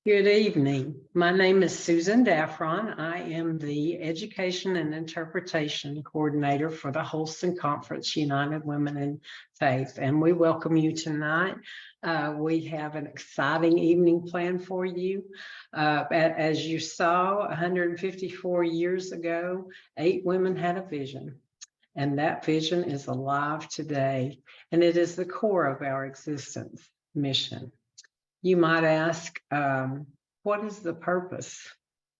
Good evening. My name is Susan Daffron. I am the Education and Interpretation Coordinator for the Holston Conference United Women in Faith, and we welcome you tonight. We have an exciting evening planned for you. As you saw, 154 years ago, 8 women had a vision, and that vision is alive today, and it is the core of our existence, mission. You might ask, what is the purpose?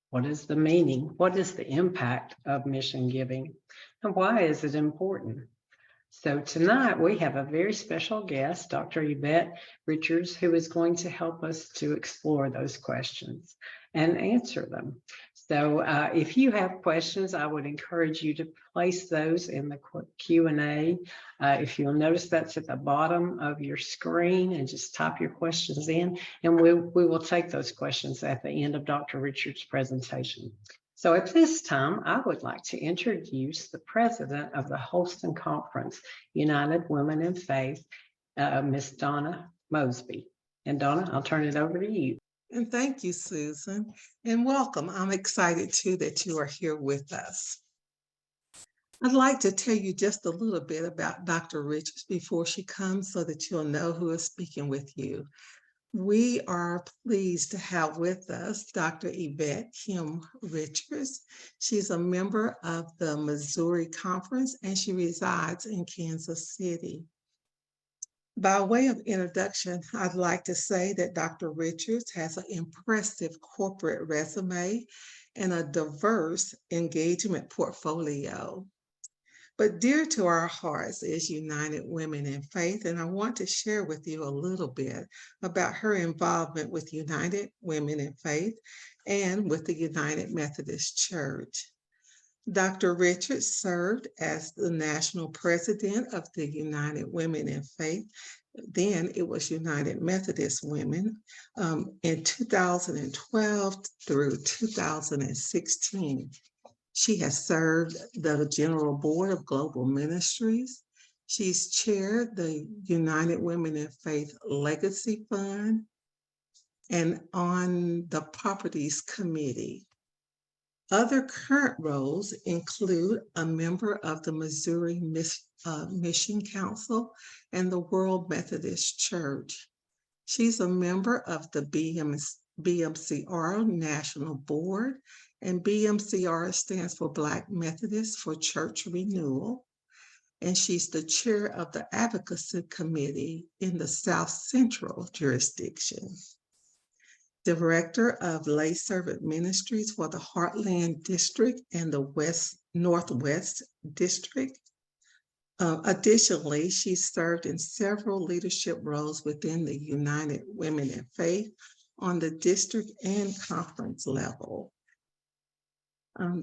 What is the meaning? What is the impact of mission giving? And why is it important? So tonight we have a very special guest, Dr. Yvette Richards, who is going to help us to explore those questions and answer them. So if you have questions, I would encourage you to place those in the Q&A. If you'll notice, that's at the bottom of your screen, and just type your questions in, and we will take those questions at the end of Dr. Richards' presentation. So at this time, I would like to introduce the president of the Holston Conference, United Women in Faith, Miss Donna Mosby. And Donna, I'll turn it over to you. And thank you, Susan, and welcome. I'm excited too that you are here with us. I'd like to tell you just a little bit about Dr. Richards before she comes so that you'll know who is speaking with you. We are pleased to have with us Dr. Yvette Kim Richards. She's a member of the Missouri Conference and she resides in Kansas City. By way of introduction, I'd like to say that Dr. Richards has an impressive corporate resume and a diverse engagement portfolio. But dear to our hearts is United Women in Faith, and I want to share with you a little bit about her involvement with United Women in Faith and with the United Methodist Church. Dr. Richards served as the national president of the United Women in Faith. Then it was United Methodist Women in 2012 through 2016. She has served the General Board of Global Ministries. She's chaired the United Women in Faith Legacy Fund and on the Properties Committee. Other current roles include a member of the Missouri Mission Council and the World Methodist Church. She's a member of the BMCR National Board, and BMCR stands for Black Methodists for Church Renewal. And she's the chair of the Advocacy Committee in the South Central jurisdiction. Director of Lay Servant Ministries for the Heartland District and the Northwest District. Additionally, she served in several leadership roles within the United Women in Faith on the district and conference level.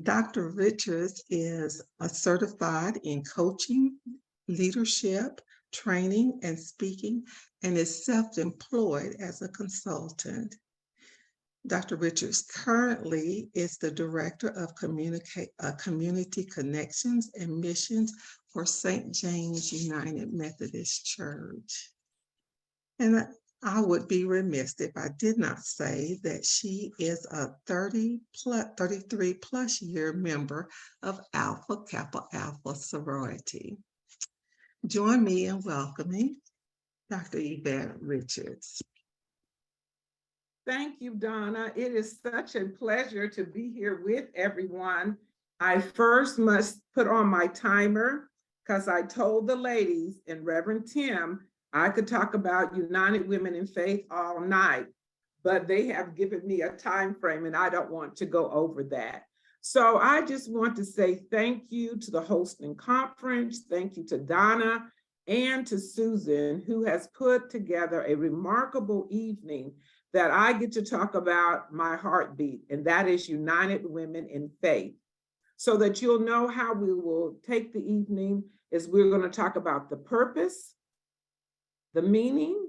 Dr. Richards is certified in coaching, leadership, training, and speaking, and is self-employed as a consultant. Dr. Richards currently is the Director of Community Connections and Missions for St. James United Methodist Church. And I would be remiss if I did not say that she is a 33 plus year member of Alpha Kappa Alpha sorority. Join me in welcoming Dr. Yvette Richards. Thank you, Donna. It is such a pleasure to be here with everyone. I first must put on my timer because I told the ladies and Reverend Tim I could talk about United Women in Faith all night, but they have given me a time frame and I don't want to go over that. So I just want to say thank you to the Holston Conference, thank you to Donna and to Susan, who has put together a remarkable evening that I get to talk about my heartbeat, and that is United Women in Faith. So that you'll know how we will take the evening is we're going to talk about the purpose, the meaning,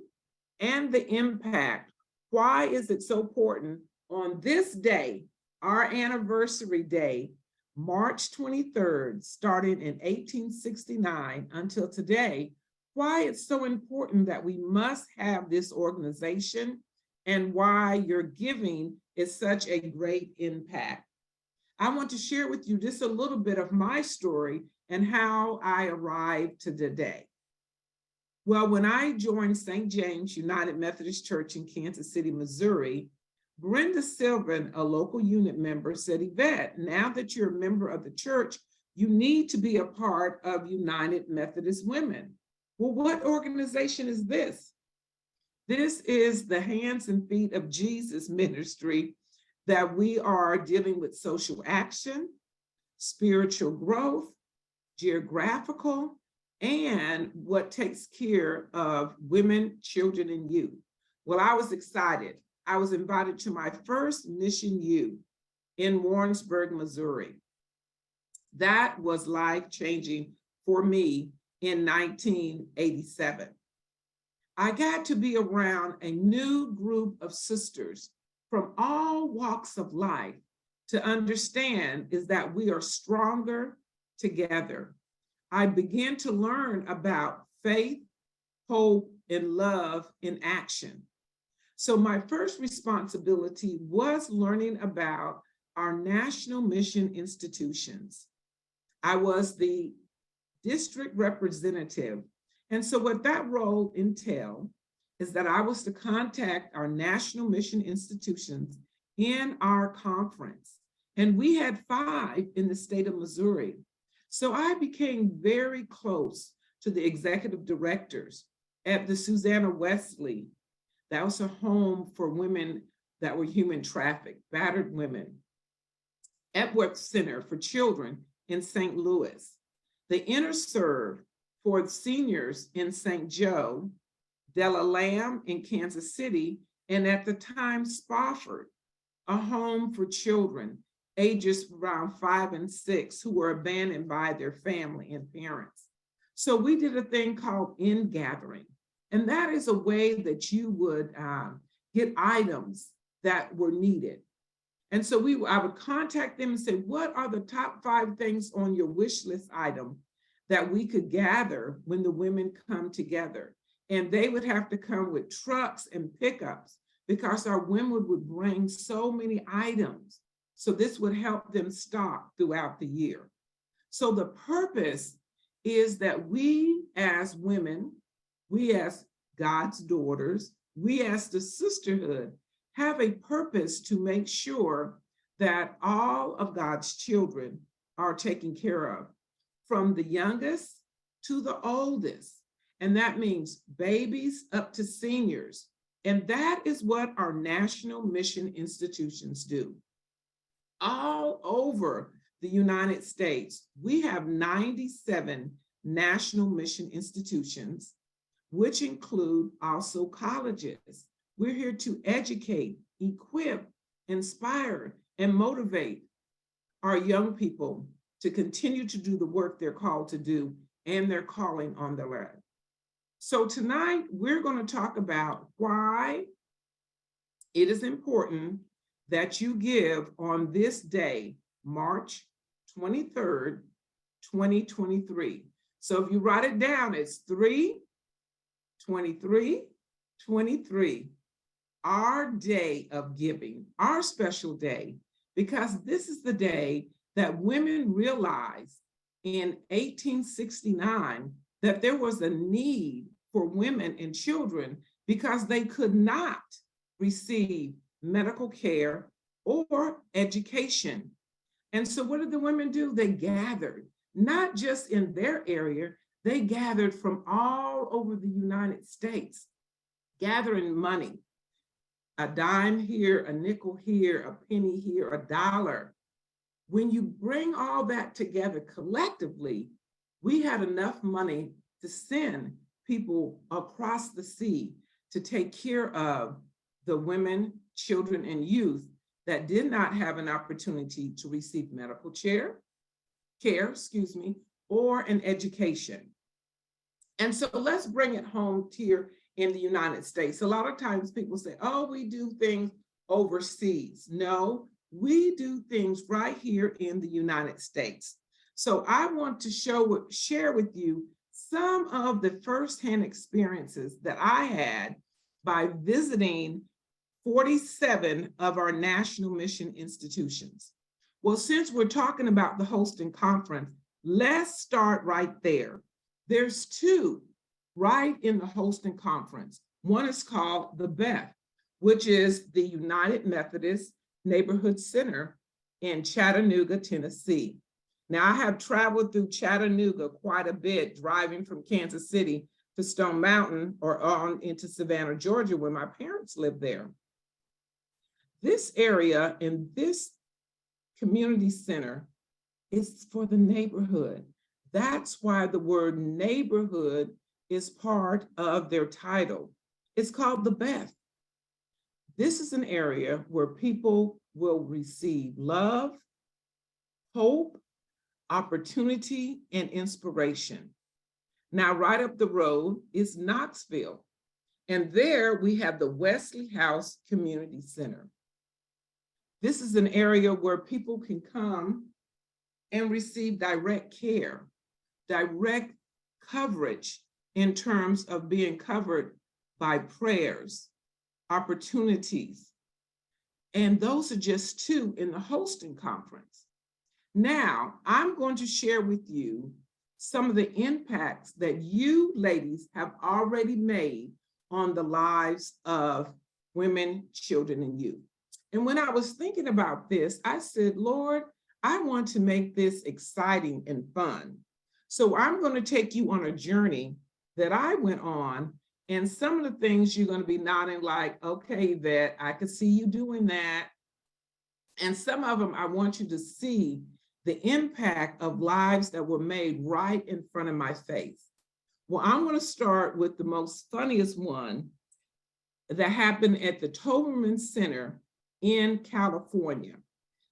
and the impact. Why is it so important on this day, our anniversary day, March 23rd, starting in 1869 until today, why it's so important that we must have this organization and why your giving is such a great impact. I want to share with you just a little bit of my story and how I arrived to today. Well, when I joined St. James United Methodist Church in Kansas City, Missouri, Brenda Sylvan, a local unit member, said, Yvette, now that you're a member of the church, you need to be a part of United Methodist Women. Well, what organization is this? This is the hands and feet of Jesus ministry that we are dealing with social action, spiritual growth, geographical, and what takes care of women, children, and youth. Well, I was excited. I was invited to my first Mission U in Warrensburg, Missouri. That was life-changing for me in 1987. I got to be around a new group of sisters from all walks of life to understand is that we are stronger together. I began to learn about faith, hope, and love in action. So my first responsibility was learning about our national mission institutions. I was the district representative. And so what that role entailed is that I was to contact our national mission institutions in our conference. And we had 5 in the state of Missouri. So I became very close to the executive directors at the Susanna Wesley. That was a home for women that were human trafficked, battered women. Epworth Center for Children in St. Louis. The InterServe for seniors in St. Joe, Della Lamb in Kansas City, and at the time, Spofford, a home for children ages around 5 and 6 who were abandoned by their family and parents. So we did a thing called in-gathering. And that is a way that you would get items that were needed. And so I would contact them and say, what are the top 5 things on your wish list item that we could gather when the women come together? And they would have to come with trucks and pickups because our women would bring so many items. So this would help them stock throughout the year. So the purpose is that we as women, we as God's daughters, we as the sisterhood have a purpose to make sure that all of God's children are taken care of, from the youngest to the oldest. And that means babies up to seniors. And that is what our national mission institutions do. All over the United States, we have 97 national mission institutions, which include also colleges. We're here to educate, equip, inspire, and motivate our young people to continue to do the work they're called to do and their calling on their life. So tonight, we're going to talk about why it is important that you give on this day, March 23rd, 2023. So if you write it down, it's 3/23/23, our day of giving, our special day, because this is the day that women realized in 1869 that there was a need for women and children because they could not receive medical care or education. And so what did the women do? They gathered, not just in their area, they gathered from all over the United States, gathering money, a dime here, a nickel here, a penny here, a dollar. When you bring all that together collectively, we had enough money to send people across the sea to take care of the women, children, and youth that did not have an opportunity to receive medical care, or an education. And so let's bring it home here in the United States. A lot of times people say, oh, we do things overseas. No, we do things right here in the United States. So I want to share with you some of the firsthand experiences that I had by visiting 47 of our national mission institutions. Well, since we're talking about the Holston Conference, let's start right there. There's two right in the Holston Conference. One is called the Beth, which is the United Methodist Neighborhood Center in Chattanooga, Tennessee. Now, I have traveled through Chattanooga quite a bit, driving from Kansas City to Stone Mountain or on into Savannah, Georgia, where my parents lived there. This area and this community center is for the neighborhood. That's why the word neighborhood is part of their title. It's called the Beth. This is an area where people will receive love, hope, opportunity, and inspiration. Now, right up the road is Knoxville. And there we have the Wesley House Community Center. This is an area where people can come and receive direct care, direct coverage in terms of being covered by prayers, opportunities. And those are just two in the Holston Conference. Now, I'm going to share with you some of the impacts that you ladies have already made on the lives of women, children, and youth. And when I was thinking about this, I said, Lord, I want to make this exciting and fun. So I'm going to take you on a journey that I went on, and some of the things you're going to be nodding like, okay, Yvette, I could see you doing that. And some of them I want you to see the impact of lives that were made right in front of my face. Well, I'm going to start with the most funniest one that happened at the Toberman Center in California.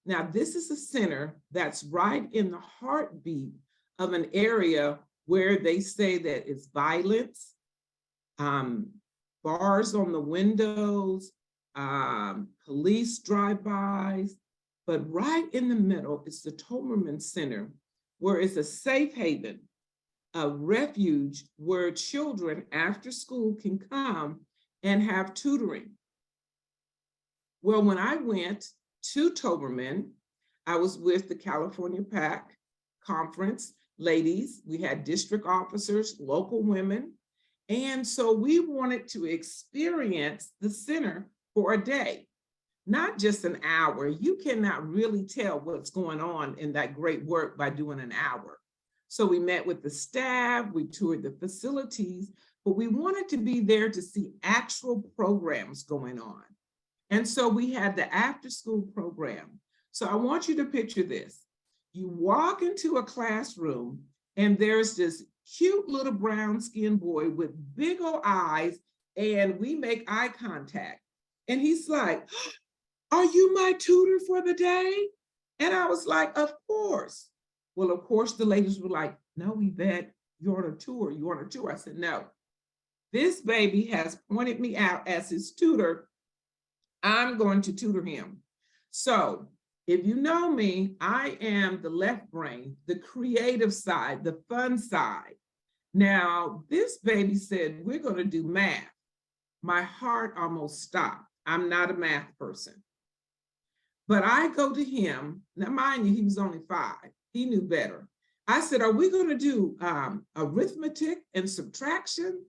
Now, this is a center that's right in the heartbeat of an area where they say that it's violence, bars on the windows, police drive-bys, but right in the middle is the Toberman Center, where it's a safe haven, a refuge where children after school can come and have tutoring. Well, when I went to Toberman, I was with the California PAC conference ladies. We had district officers, local women. And so we wanted to experience the center for a day, not just an hour. You cannot really tell what's going on in that great work by doing an hour. So we met with the staff, we toured the facilities, but we wanted to be there to see actual programs going on. And so we had the after school program. So I want you to picture this. You walk into a classroom and there's this cute little brown skinned boy with big old eyes, and we make eye contact. And he's like, are you my tutor for the day? And I was like, of course. Well, of course, the ladies were like, no, Yvette, you're on a tour. You're on a tour. I said, no, this baby has pointed me out as his tutor. I'm going to tutor him. So if you know me, I am the left brain, the creative side, the fun side. Now, this baby said, we're going to do math. My heart almost stopped. I'm not a math person. But I go to him. Now, mind you, he was only 5. He knew better. I said, are we going to do arithmetic and subtraction?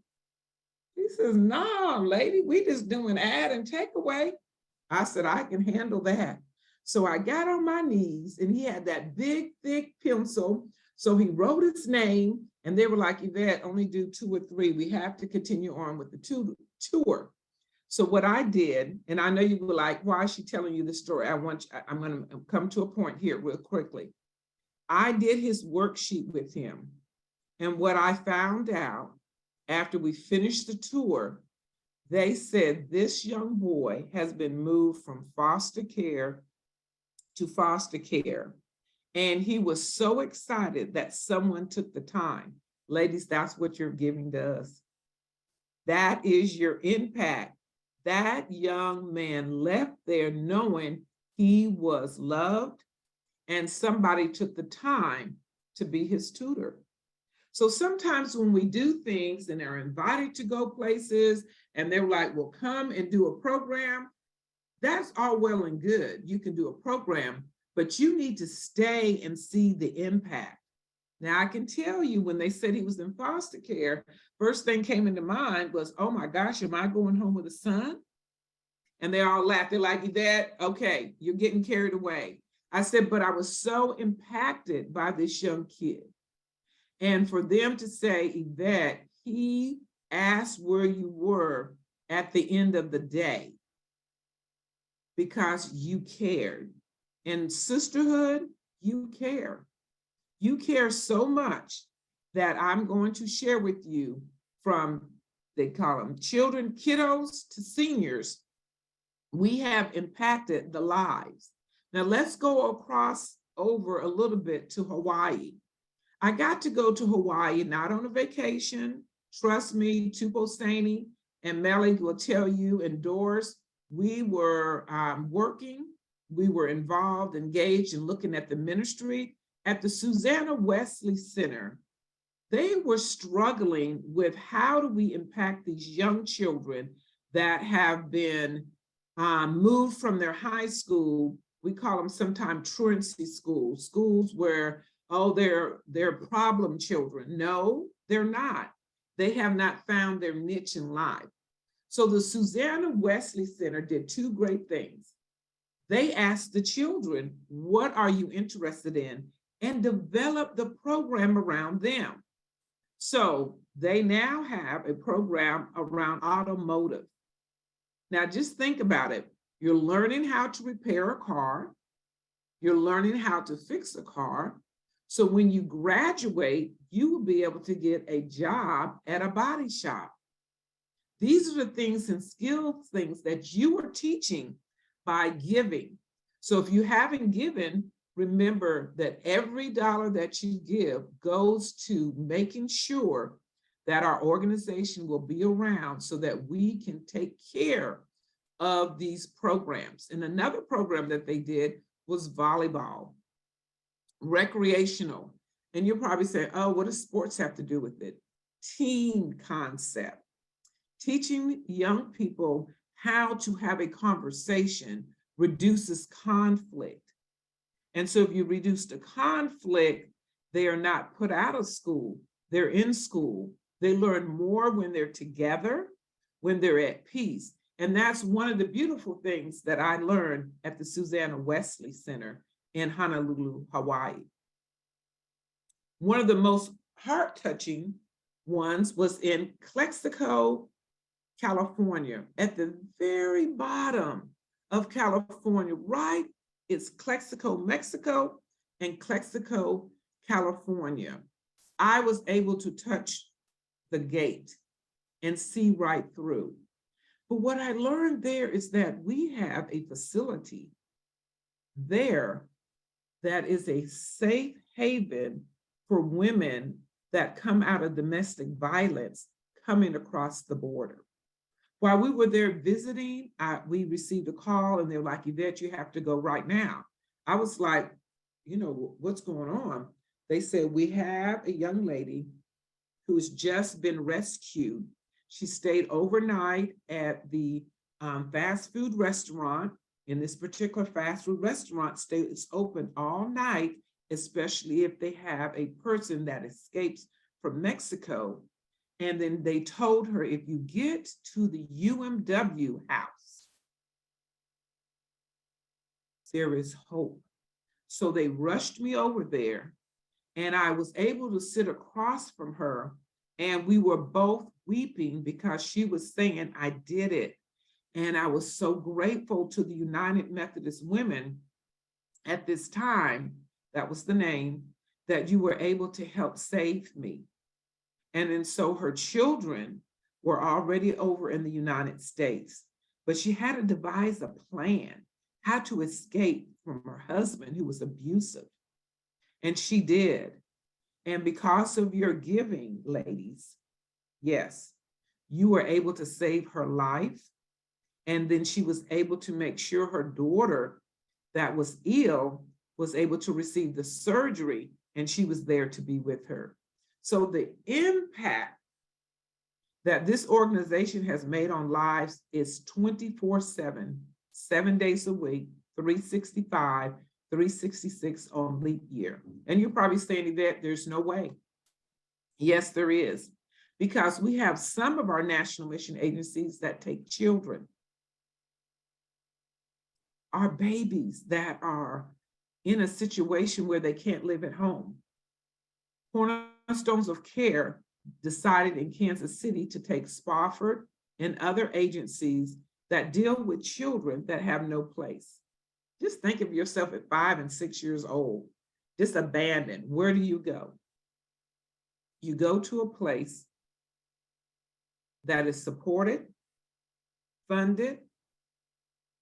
He says, no, lady, we just doing add and take away. I said, I can handle that. So I got on my knees, and he had that big, thick pencil. So he wrote his name, and they were like, Yvette, only do 2 or 3. We have to continue on with the tour. So what I did, and I know you were like, why is she telling you this story? I'm going to come to a point here real quickly. I did his worksheet with him. And what I found out after we finished the tour, they said this young boy has been moved from foster care to foster care. And he was so excited that someone took the time. Ladies, that's what you're giving to us. That is your impact. That young man left there knowing he was loved, and somebody took the time to be his tutor. So sometimes when we do things and are invited to go places and they're like, well, come and do a program, That's all well and good. You can do a program, but you need to stay and see the impact. Now, I can tell you when they said he was in foster care, first thing came into mind was, oh my gosh, am I going home with a son? And they all laughed. They're like, Yvette, okay, you're getting carried away. I said, but I was so impacted by this young kid. And for them to say, Yvette, he asked where you were at the end of the day because you cared. In sisterhood, you care. You care so much that I'm going to share with you from, they call them children, kiddos to seniors. We have impacted the lives. Now let's go across over a little bit to Hawaii. I got to go to Hawaii, not on a vacation. Trust me, Tupo Saney and Melly will tell you, and Doris, we were working, we were involved, engaged in looking at the ministry at the Susanna Wesley Center. They were struggling with how do we impact these young children that have been moved from their high school. We call them sometimes truancy schools, schools where, oh, they're problem children. No, they're not. They have not found their niche in life. So the Susanna Wesley Center did two great things. They asked the children, what are you interested in? And develop the program around them. So they now have a program around automotive. Now just think about it. You're learning how to repair a car. You're learning how to fix a car. So when you graduate, you will be able to get a job at a body shop. These are the things and skill things that you are teaching by giving. So if you haven't given, remember that every dollar that you give goes to making sure that our organization will be around so that we can take care of these programs. And another program that they did was volleyball, recreational. And you'll probably say, oh, what does sports have to do with it? Team concept, teaching young people how to have a conversation reduces conflict. And so if you reduce the conflict, they are not put out of school, they're in school. They learn more when they're together, when they're at peace. And that's one of the beautiful things that I learned at the Susanna Wesley Center in Honolulu, Hawaii. One of the most heart-touching ones was in Calexico, California, at the very bottom of California, right? It's Calexico, Mexico, and Calexico, California. I was able to touch the gate and see right through. But what I learned there is that we have a facility there that is a safe haven for women that come out of domestic violence coming across the border. While we were there visiting, we received a call and they were like, Yvette, you have to go right now. I was like, you know, what's going on? They said, we have a young lady who's just been rescued. She stayed overnight at the fast food restaurant. In this particular fast food restaurant, it's open all night, especially if they have a person that escapes from Mexico. And then they told her, if you get to the UWF house, there is hope. So they rushed me over there and I was able to sit across from her and we were both weeping because she was saying, I did it. And I was so grateful to the United Methodist Women at this time, that was the name, that you were able to help save me. And then so her children were already over in the United States, but she had to devise a plan how to escape from her husband who was abusive. And she did. And because of your giving, ladies, yes, you were able to save her life. And then she was able to make sure her daughter that was ill was able to receive the surgery, and she was there to be with her. So the impact that this organization has made on lives is 24/7, 7 days a week, 365, 366 on leap year. And you're probably saying, Yvette, there's no way. Yes, there is. Because we have some of our national mission agencies that take children, our babies that are in a situation where they can't live at home. Cornerstones of Care decided in Kansas City to take Spofford and other agencies that deal with children that have no place. Just think of yourself at 5 and 6 years old, just abandoned. Where do you go? You go to a place that is supported, funded,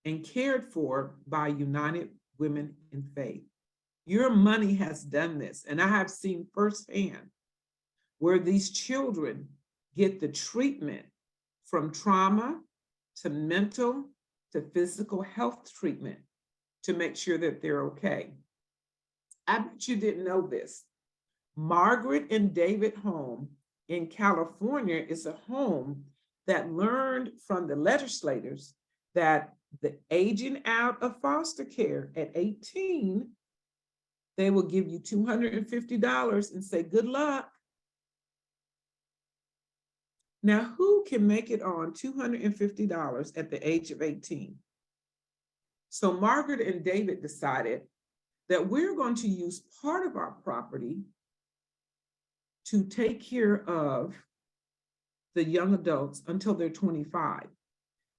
and cared for by United Women in Faith. Your money has done this, and I have seen firsthand where these children get the treatment from trauma to mental to physical health treatment to make sure that they're okay. I bet you didn't know this. Margaret and David Home in California is a home that learned from the legislators that the aging out of foster care at 18, they will give you $250 and say, good luck. Now, who can make it on $250 at the age of 18? So Margaret and David decided that we're going to use part of our property to take care of the young adults until they're 25.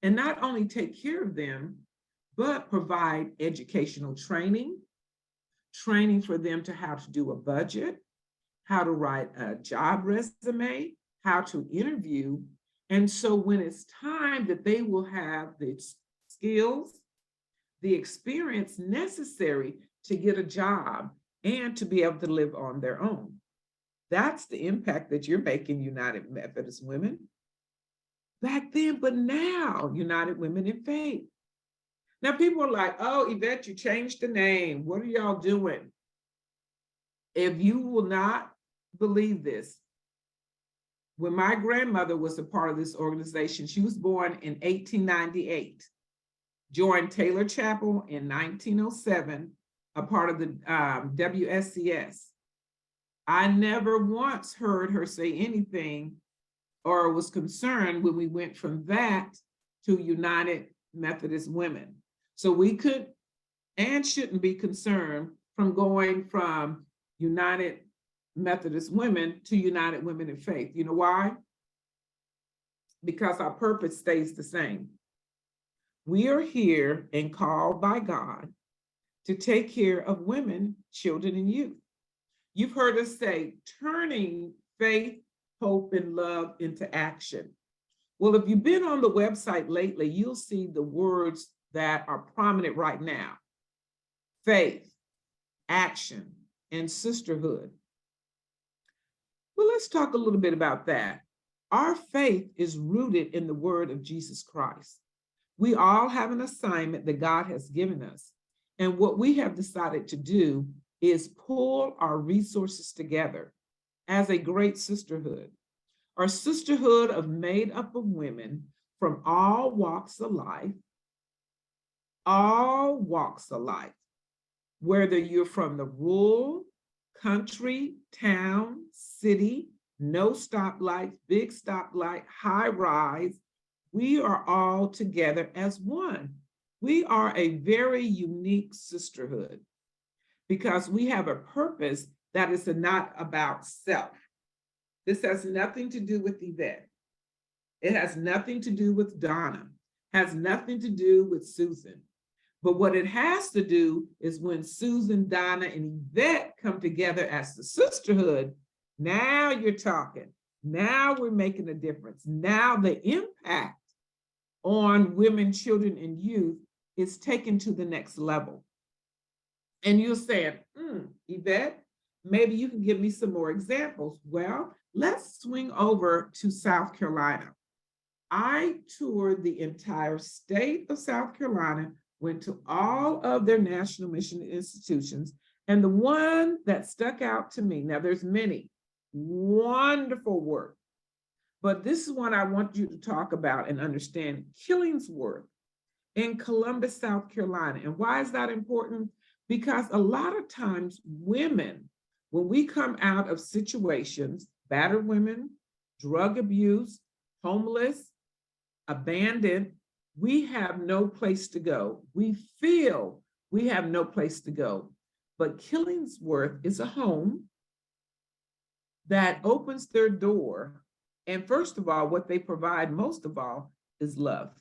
And not only take care of them, but provide educational training for them to how to do a budget, how to write a job resume, how to interview. And so when it's time that they will have the skills, the experience necessary to get a job and to be able to live on their own. That's the impact that you're making, United Methodist Women. Back then, but now, United Women in Faith. Now people are like, oh, Yvette, you changed the name. What are y'all doing? If you will not believe this, when my grandmother was a part of this organization, she was born in 1898, joined Taylor Chapel in 1907, a part of the WSCS. I never once heard her say anything or was concerned when we went from that to United Methodist Women. So we could and shouldn't be concerned from going from United Methodist Women to United Women in Faith. You know why? Because our purpose stays the same. We are here and called by God to take care of women, children, and youth. You've heard us say, turning faith, hope, and love into action. Well, if you've been on the website lately, you'll see the words that are prominent right now: faith, action, and sisterhood. Well, let's talk a little bit about that. Our faith is rooted in the word of Jesus Christ. We all have an assignment that God has given us. And what we have decided to do is pull our resources together as a great sisterhood. Our sisterhood of made up of women from all walks of life, whether you're from the rural, country, town, city, no stoplights, big stoplight, high rise, we are all together as one. We are a very unique sisterhood because we have a purpose that is not about self. This has nothing to do with Yvette. It has nothing to do with Donna, has nothing to do with Susan. But what it has to do is when Susan, Donna, and Yvette come together as the sisterhood, now you're talking. Now we're making a difference. Now the impact on women, children, and youth is taken to the next level. And you're saying, Yvette, maybe you can give me some more examples. Well, let's swing over to South Carolina. I toured the entire state of South Carolina, went to all of their national mission institutions, and the one that stuck out to me, now there's many, wonderful work, but this is one I want you to talk about and understand. Killingsworth in Columbus, South Carolina. And why is that important? Because a lot of times women, when we come out of situations, battered women, drug abuse, homeless, abandoned, we have no place to go. We feel we have no place to go. But Killingsworth is a home that opens their door. And first of all, what they provide most of all is love.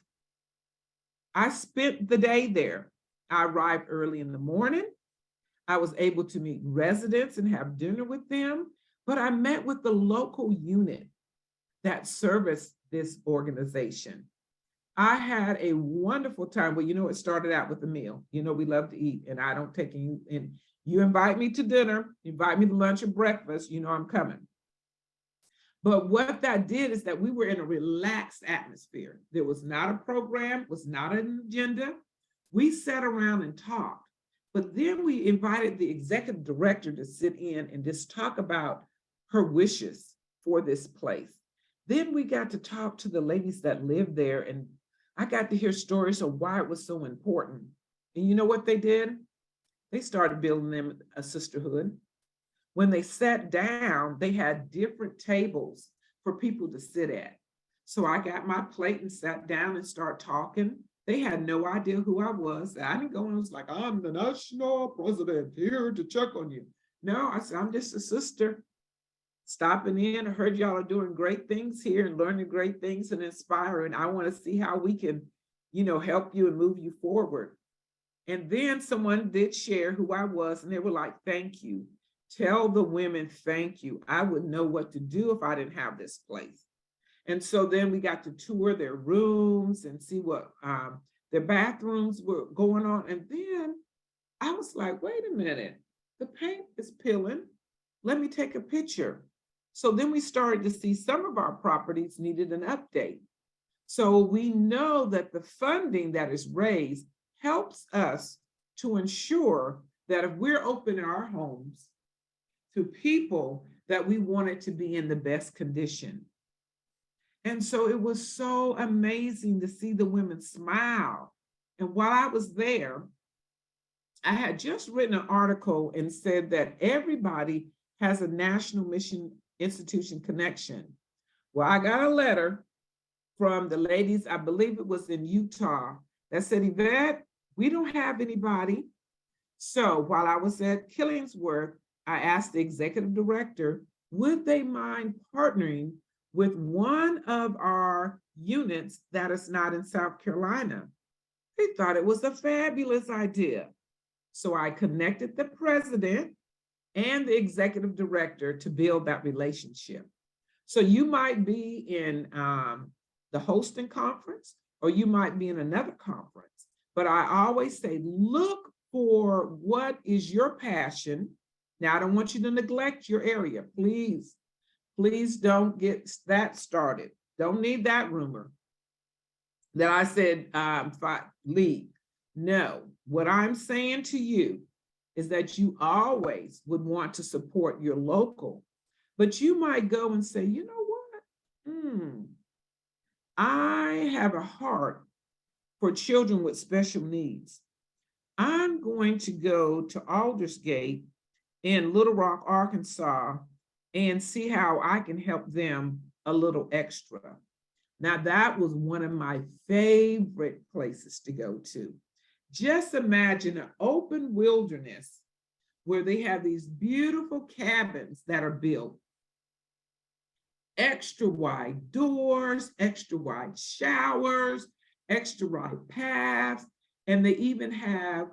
I spent the day there. I arrived early in the morning. I was able to meet residents and have dinner with them, but I met with the local unit that serviced this organization. I had a wonderful time. Well, it started out with a meal. We love to eat, and I don't take you. And you invite me to dinner, invite me to lunch or breakfast, I'm coming. But what that did is that we were in a relaxed atmosphere. There was not a program, was not an agenda. We sat around and talked. But then we invited the executive director to sit in and just talk about her wishes for this place. Then we got to talk to the ladies that lived there, and I got to hear stories of why it was so important. And you know what they did? They started building them a sisterhood. When they sat down, they had different tables for people to sit at. So I got my plate and sat down and started talking. They had no idea who I was. I didn't go and was like, I'm the national president here to check on you. No, I said, I'm just a sister stopping in. I heard y'all are doing great things here and learning great things and inspiring. I want to see how we can, help you and move you forward. And then someone did share who I was, and they were like, thank you. Tell the women, thank you. I wouldn't know what to do if I didn't have this place. And so then we got to tour their rooms and see what their bathrooms were going on. And then I was like, wait a minute, the paint is peeling. Let me take a picture. So then we started to see some of our properties needed an update. So we know that the funding that is raised helps us to ensure that if we're opening our homes to people, that we want it to be in the best condition. And so it was so amazing to see the women smile. And while I was there, I had just written an article and said that everybody has a national mission institution connection. Well, I got a letter from the ladies, I believe it was in Utah, that said, Yvette, we don't have anybody. So while I was at Killingsworth, I asked the executive director, would they mind partnering with one of our units that is not in South Carolina? They thought it was a fabulous idea. So I connected the president and the executive director to build that relationship. So you might be in the Holston conference, or you might be in another conference. But I always say, look for what is your passion. Now, I don't want you to neglect your area. Please, please don't get that started. Don't need that rumor that I said, leave. No, what I'm saying to you is that you always would want to support your local, but you might go and say, you know what? I have a heart for children with special needs. I'm going to go to Aldersgate in Little Rock, Arkansas, and see how I can help them a little extra. Now, that was one of my favorite places to go to. Just imagine an open wilderness where they have these beautiful cabins that are built. Extra wide doors, extra wide showers, extra wide paths, and they even have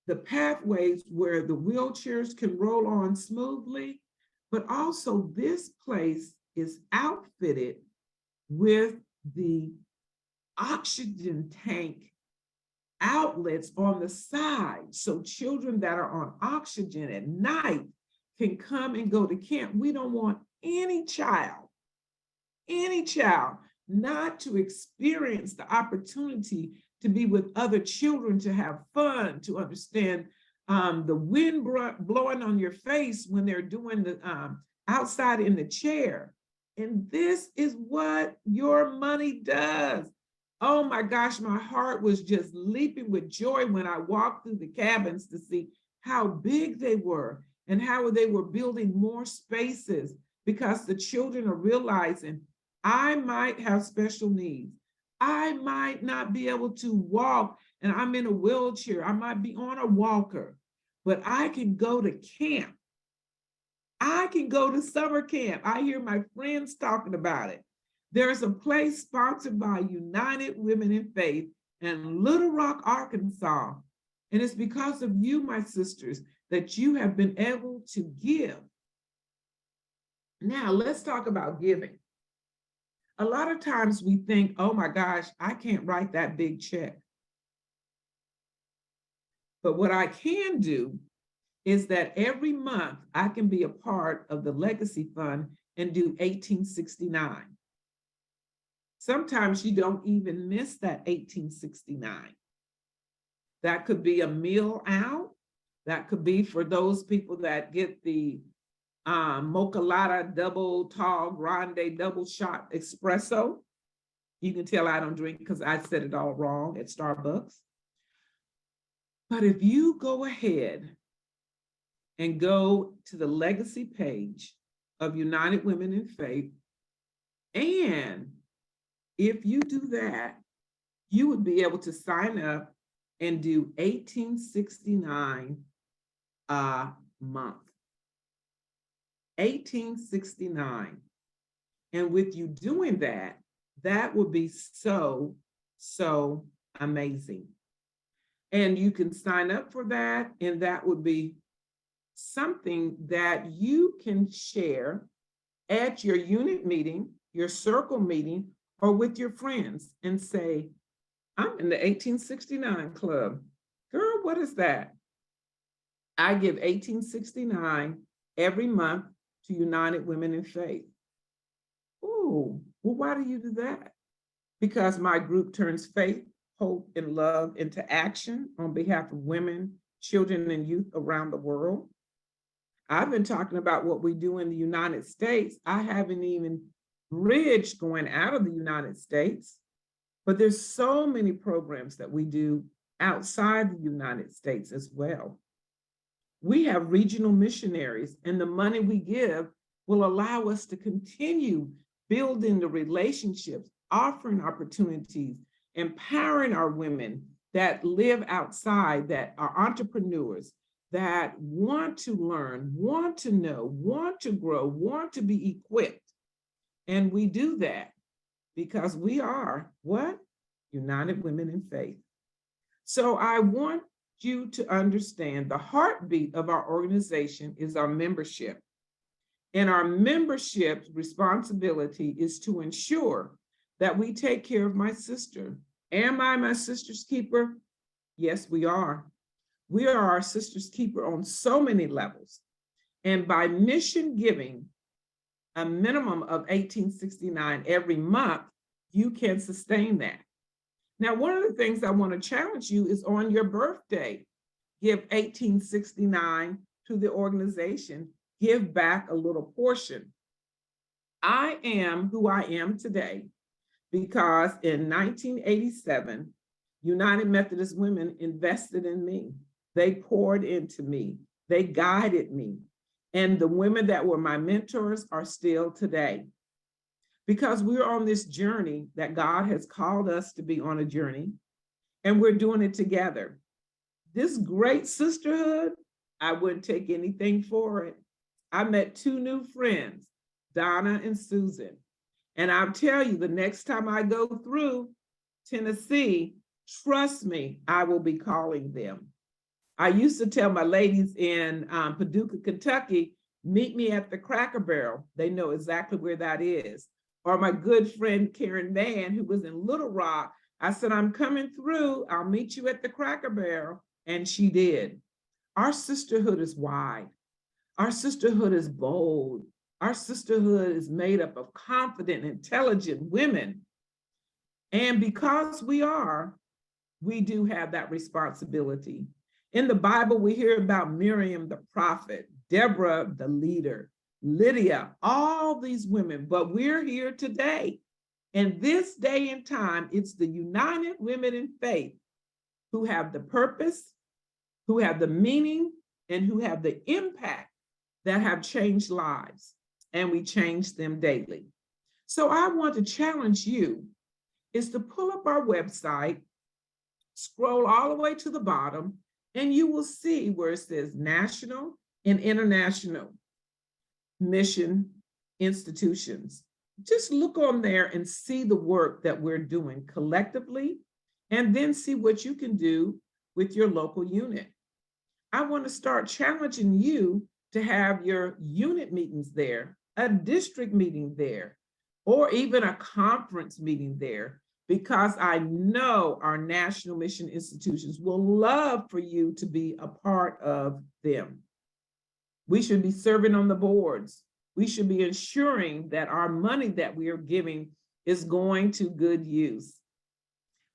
the pathways where the wheelchairs can roll on smoothly. But also this place is outfitted with the oxygen tank outlets on the side. So children that are on oxygen at night can come and go to camp. We don't want any child not to experience the opportunity to be with other children, to have fun, to understand the wind blowing on your face when they're doing the outside in the chair. And this is what your money does. Oh my gosh, my heart was just leaping with joy when I walked through the cabins to see how big they were and how they were building more spaces, because the children are realizing I might have special needs. I might not be able to walk and I'm in a wheelchair. I might be on a walker, but I can go to camp. I can go to summer camp. I hear my friends talking about it. There's a place sponsored by United Women in Faith in Little Rock, Arkansas. And it's because of you, my sisters, that you have been able to give. Now, let's talk about giving. A lot of times we think, oh my gosh, I can't write that big check. But what I can do is that every month I can be a part of the Legacy Fund and do 1869. Sometimes you don't even miss that 1869. That could be a meal out. That could be for those people that get the Mocha Lotta double tall grande double shot espresso. You can tell I don't drink because I said it all wrong at Starbucks. But if you go ahead and go to the legacy page of United Women in Faith, and if you do that, you would be able to sign up and do 1869 a month. 1869. And with you doing that, that would be so amazing. And you can sign up for that, and that would be something that you can share at your unit meeting, your circle meeting, or with your friends and say, I'm in the 1869 club. Girl, what is that? I give 1869 every month to United Women in Faith. Oh, well, why do you do that? Because my group turns faith, hope, and love into action on behalf of women, children, and youth around the world. I've been talking about what we do in the United States. I haven't even bridged going out of the United States, but there's so many programs that we do outside the United States as well. We have regional missionaries, and the money we give will allow us to continue building the relationships, offering opportunities, empowering our women that live outside, that are entrepreneurs, that want to learn, want to know, want to grow, want to be equipped. And we do that because we are what? United Women in Faith. So I want you to understand the heartbeat of our organization is our membership. And our membership responsibility is to ensure that we take care of my sister. Am I my sister's keeper? Yes, we are. We are our sister's keeper on so many levels. And by mission giving a minimum of 1869 every month, you can sustain that. Now, one of the things I want to challenge you is on your birthday, give 1869 to the organization, give back a little portion. I am who I am today because in 1987, United Methodist Women invested in me. They poured into me. They guided me. And the women that were my mentors are still today. Because we're on this journey that God has called us to be on a journey, and we're doing it together. This great sisterhood, I wouldn't take anything for it. I met two new friends, Donna and Susan. And I'll tell you, the next time I go through Tennessee, trust me, I will be calling them. I used to tell my ladies in Paducah, Kentucky, meet me at the Cracker Barrel. They know exactly where that is. Or my good friend Karen Mann, who was in Little Rock, I said, I'm coming through. I'll meet you at the Cracker Barrel. And she did. Our sisterhood is wide. Our sisterhood is bold. Our sisterhood is made up of confident, intelligent women. And because we do have that responsibility. In the Bible, we hear about Miriam, the prophet, Deborah, the leader, Lydia, all these women, but we're here today And this day and time, it's the United Women in Faith who have the purpose, who have the meaning, and who have the impact that have changed lives. And we change them daily. So I want to challenge you is to pull up our website, scroll all the way to the bottom, and you will see where it says national and international mission institutions. Just look on there and see the work that we're doing collectively, and then see what you can do with your local unit. I want to start challenging you to have your unit meetings there, a district meeting there, or even a conference meeting there, because I know our national mission institutions will love for you to be a part of them. We should be serving on the boards. We should be ensuring that our money that we are giving is going to good use.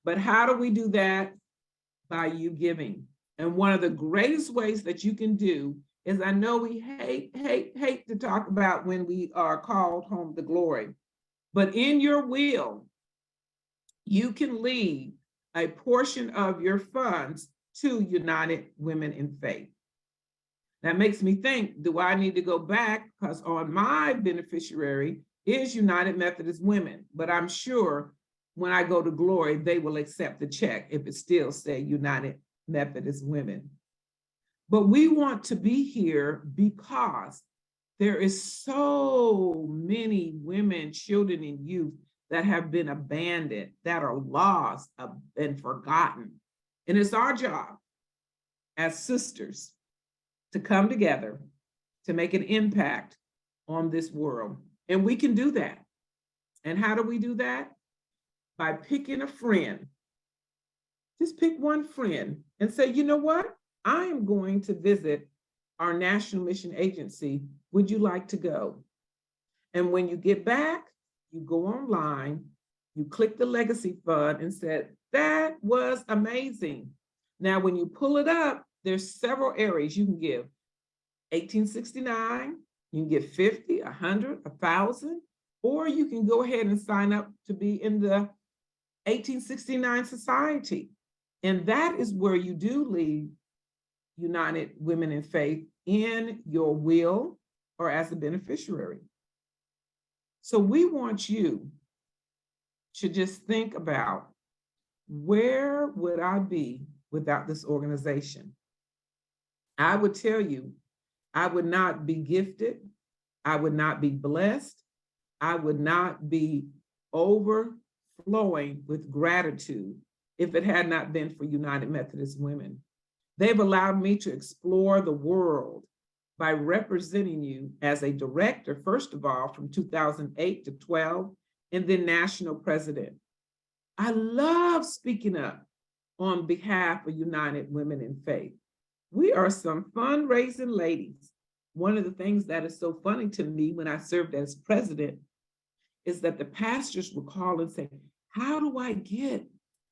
But how do we do that? By you giving. And one of the greatest ways that you can do is, I know we hate to talk about when we are called home to glory, but in your will, you can leave a portion of your funds to United Women in Faith. That makes me think, do I need to go back? Because on my beneficiary is United Methodist Women, but I'm sure when I go to glory, they will accept the check if it still say United Methodist Women. But we want to be here because there is so many women, children, and youth that have been abandoned, that are lost and forgotten. And it's our job as sisters to come together to make an impact on this world. And we can do that. And how do we do that? By picking a friend. Just pick one friend and say, you know what? I am going to visit our National Mission Agency. Would you like to go? And when you get back, you go online, you click the Legacy Fund and said, that was amazing. Now, when you pull it up, there's several areas you can give. 1869, you can give 50, 100, 1,000, or you can go ahead and sign up to be in the 1869 Society. And that is where you do leave United Women in Faith in your will or as a beneficiary. So we want you to just think about, where would I be without this organization? I would tell you, I would not be gifted. I would not be blessed. I would not be overflowing with gratitude if it had not been for United Methodist Women. They've allowed me to explore the world by representing you as a director, first of all, from 2008 to 12, and then national president. I love speaking up on behalf of United Women in Faith. We are some fundraising ladies. One of the things that is so funny to me when I served as president is that the pastors would call and say, how do I get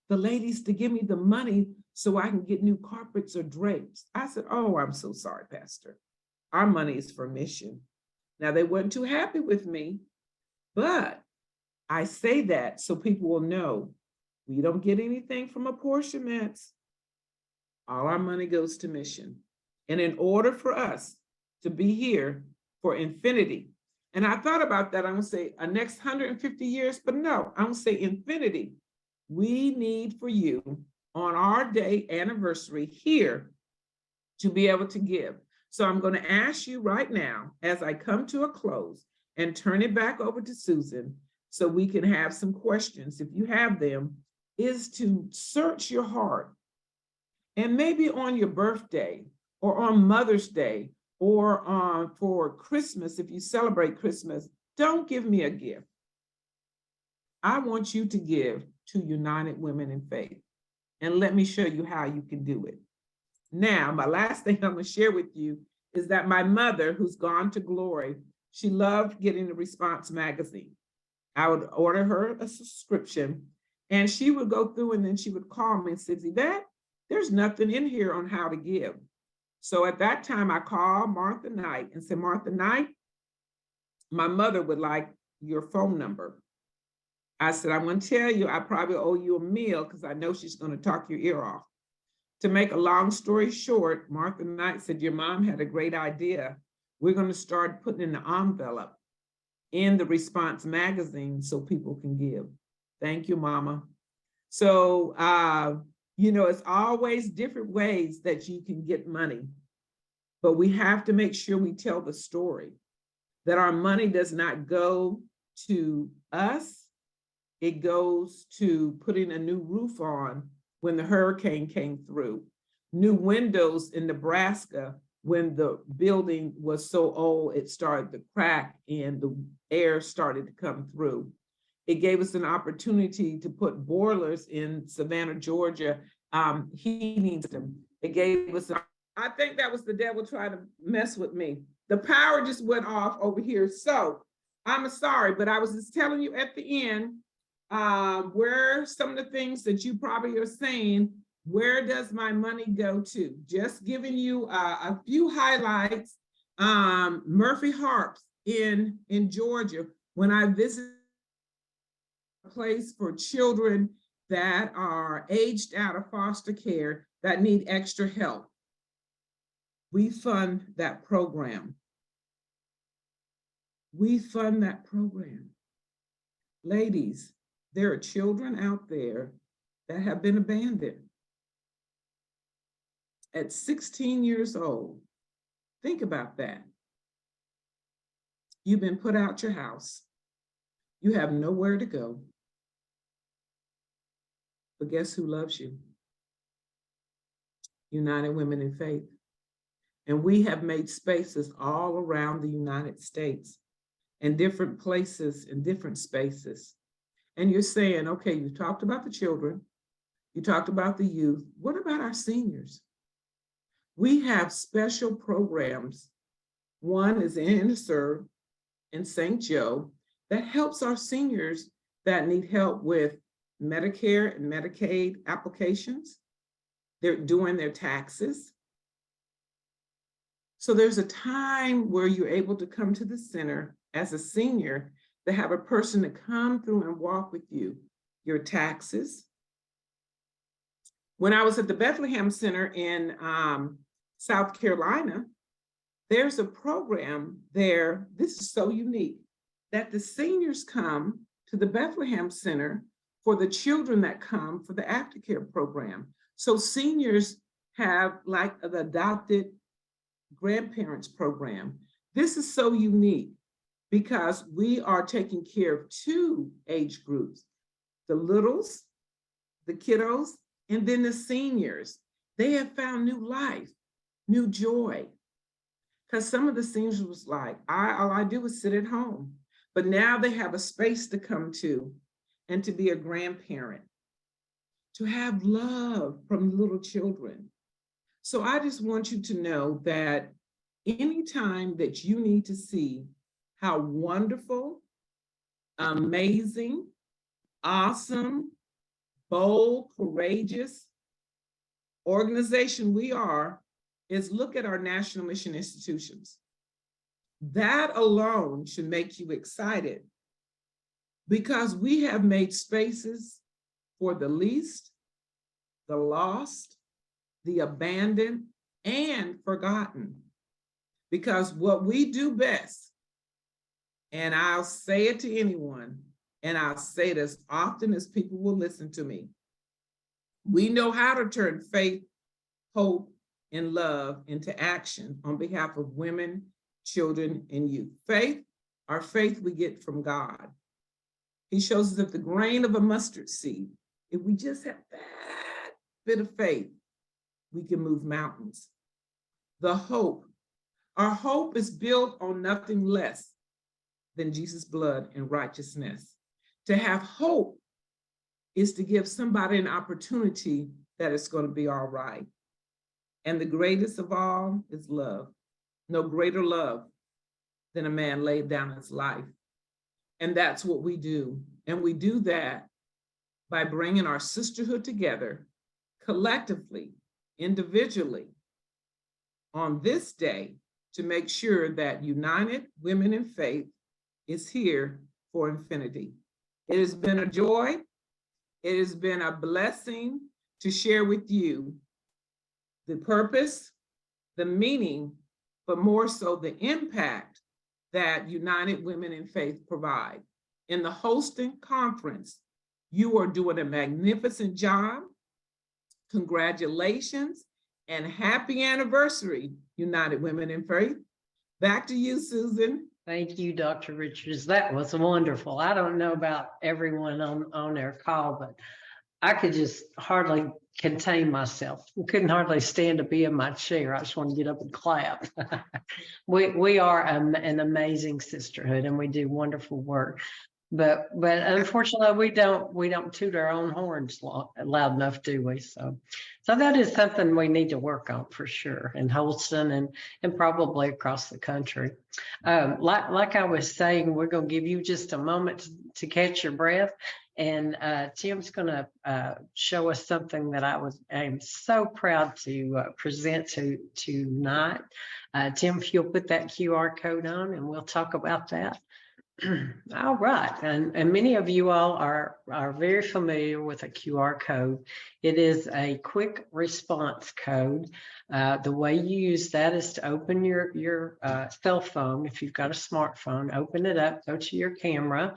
the ladies to give me the money so I can get new carpets or drapes? I said, oh, I'm so sorry, Pastor. Our money is for mission. Now, they weren't too happy with me, but I say that so people will know we don't get anything from apportionments. All our money goes to mission. And in order for us to be here for infinity, and I thought about that, I'm gonna say a next 150 years, but no, I'm gonna say infinity. We need for you on our day anniversary here to be able to give. So I'm going to ask you right now, as I come to a close, and turn it back over to Susan so we can have some questions, if you have them, is to search your heart. And maybe on your birthday or on Mother's Day or for Christmas, if you celebrate Christmas, don't give me a gift. I want you to give to United Women in Faith. And let me show you how you can do it. Now, my last thing I'm going to share with you is that my mother, who's gone to glory, she loved getting the Response magazine. I would order her a subscription and she would go through and then she would call me and say, Yvette, there's nothing in here on how to give. So at that time, I called Martha Knight and said, Martha Knight, my mother would like your phone number. I said, I'm going to tell you, I probably owe you a meal because I know she's going to talk your ear off. To make a long story short, Martha Knight said, your mom had a great idea. We're going to start putting in the envelope in the Response magazine so people can give. Thank you, Mama. So, you know, it's always different ways that you can get money, but we have to make sure we tell the story, that our money does not go to us. It goes to putting a new roof on when the hurricane came through, new windows in Nebraska when the building was so old, it started to crack and the air started to come through. It gave us an opportunity to put boilers in Savannah, Georgia, heating system. It gave us, I think that was the devil trying to mess with me. The power just went off over here. So I'm sorry, but I was just telling you at the end, where some of the things that you probably are saying, where does my money go to? Just giving you a few highlights. Murphy Harps in Georgia, when I visited a place for children that are aged out of foster care that need extra help, we fund that program. We fund that program. Ladies, there are children out there that have been abandoned. At 16 years old, think about that. You've been put out your house. You have nowhere to go. But guess who loves you? United Women in Faith. And we have made spaces all around the United States and different places and different spaces. And you're saying, okay, you talked about the children, you talked about the youth. What about our seniors? We have special programs. One is in Serve in St. Joe that helps our seniors that need help with Medicare and Medicaid applications. They're doing their taxes. So there's a time where you're able to come to the center as a senior to have a person to come through and walk with you, your taxes. When I was at the Bethlehem Center in South Carolina, there's a program there, this is so unique, that the seniors come to the Bethlehem Center for the children that come for the aftercare program. So seniors have like the adopted grandparents program. This is so unique because we are taking care of two age groups, the littles, the kiddos, and then the seniors. They have found new life, new joy. Because some of the seniors was like, all I do is sit at home. But now they have a space to come to and to be a grandparent, to have love from little children. So I just want you to know that anytime that you need to see how wonderful, amazing, awesome, bold, courageous organization we are, is look at our national mission institutions. That alone should make you excited because we have made spaces for the least, the lost, the abandoned, and forgotten. Because what we do best, and I'll say it to anyone, and I'll say it as often as people will listen to me, we know how to turn faith, hope, and love into action on behalf of women, children, and youth. Faith, our faith we get from God. He shows us that the grain of a mustard seed, if we just have that bit of faith, we can move mountains. The hope, our hope is built on nothing less than Jesus' blood and righteousness. To have hope is to give somebody an opportunity that it's going to be all right. And the greatest of all is love. No greater love than a man laid down his life. And that's what we do. And we do that by bringing our sisterhood together collectively, individually, on this day to make sure that United Women in Faith is here for infinity. It has been a joy. It has been a blessing to share with you the purpose, the meaning, but more so the impact that United Women in Faith provide. In the Holston Conference, you are doing a magnificent job. Congratulations and happy anniversary, United Women in Faith. Back to you, Susan. Thank you, Dr. Richards. That was wonderful. I don't know about everyone on their call, but I could just hardly contain myself. I couldn't hardly stand to be in my chair. I just want to get up and clap. We are an amazing sisterhood, and we do wonderful work. But unfortunately, we don't toot our own horns loud enough, do we? So that is something we need to work on for sure in Holston and probably across the country. Like I was saying, we're going to give you just a moment to catch your breath, and Tim's going to show us something that I'm so proud to present to tonight. Tim, if you'll put that QR code on, and we'll talk about that. All right, and many of you all are very familiar with a QR code. It is a quick response code. The way you use that is to open your cell phone. If you've got a smartphone, open it up, go to your camera,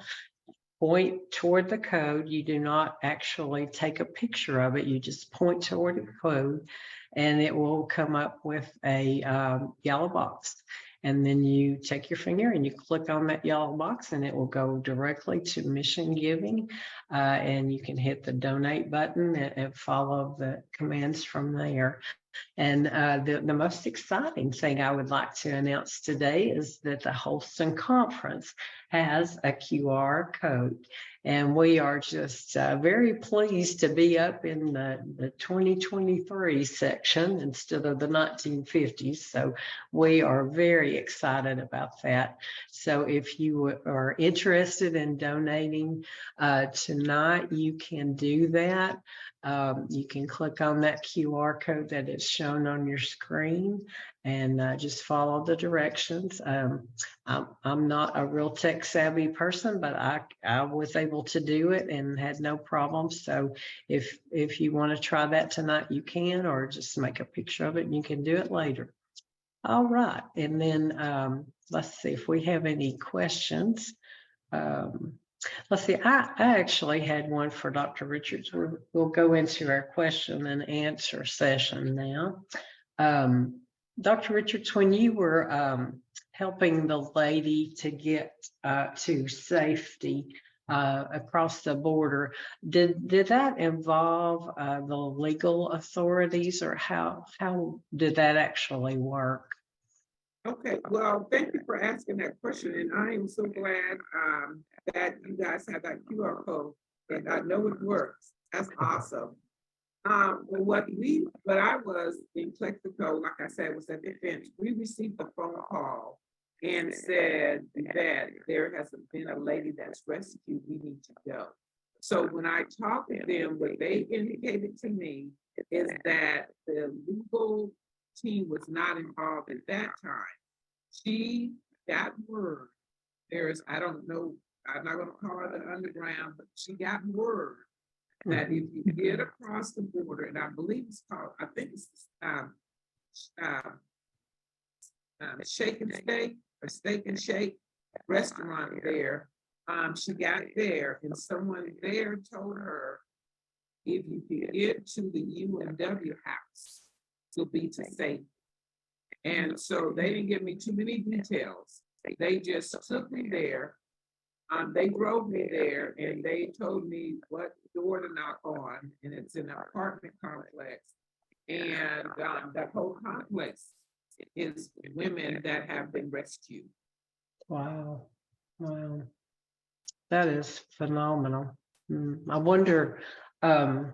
point toward the code. You do not actually take a picture of it. You just point toward the code, and it will come up with a yellow box. And then you take your finger and you click on that yellow box, and it will go directly to mission giving. And you can hit the donate button and follow the commands from there. And the most exciting thing I would like to announce today is that the Holston Conference has a QR code. And we are just very pleased to be up in the 2023 section instead of the 1950s. So we are very excited about that. So if you are interested in donating tonight, you can do that. You can click on that QR code that is shown on your screen and just follow the directions. I'm not a real tech savvy person, but I was able to do it and had no problem. So if you want to try that tonight, you can, or just make a picture of it and you can do it later. All right, and then let's see if we have any questions. Let's see, I actually had one for Dr. Richards. We'll go into our question and answer session now. Dr. Richards, when you were helping the lady to get to safety across the border, did that involve the legal authorities, or how did that actually work? Okay, well, thank you for asking that question, and I am so glad that you guys have that QR code, and I know it works. That's awesome. What I was in Plexico, like I said, was at the bench. We received a phone call and said that there has been a lady that's rescued. We need to go. So when I talked to them, what they indicated to me is that the legal team was not involved at that time. She got word. I don't know, I'm not going to call it the underground, but she got word that if you get across the border, and I believe it's called, I think it's Shake and Steak or Steak and Shake restaurant there. She got there, and someone there told her, if you can get to the UWF house, you'll be to safety. And so they didn't give me too many details. They just took me there. They drove me there, and they told me what door to knock on, and it's an apartment complex. And that whole complex is women that have been rescued. Wow. Wow. That is phenomenal. I wonder, I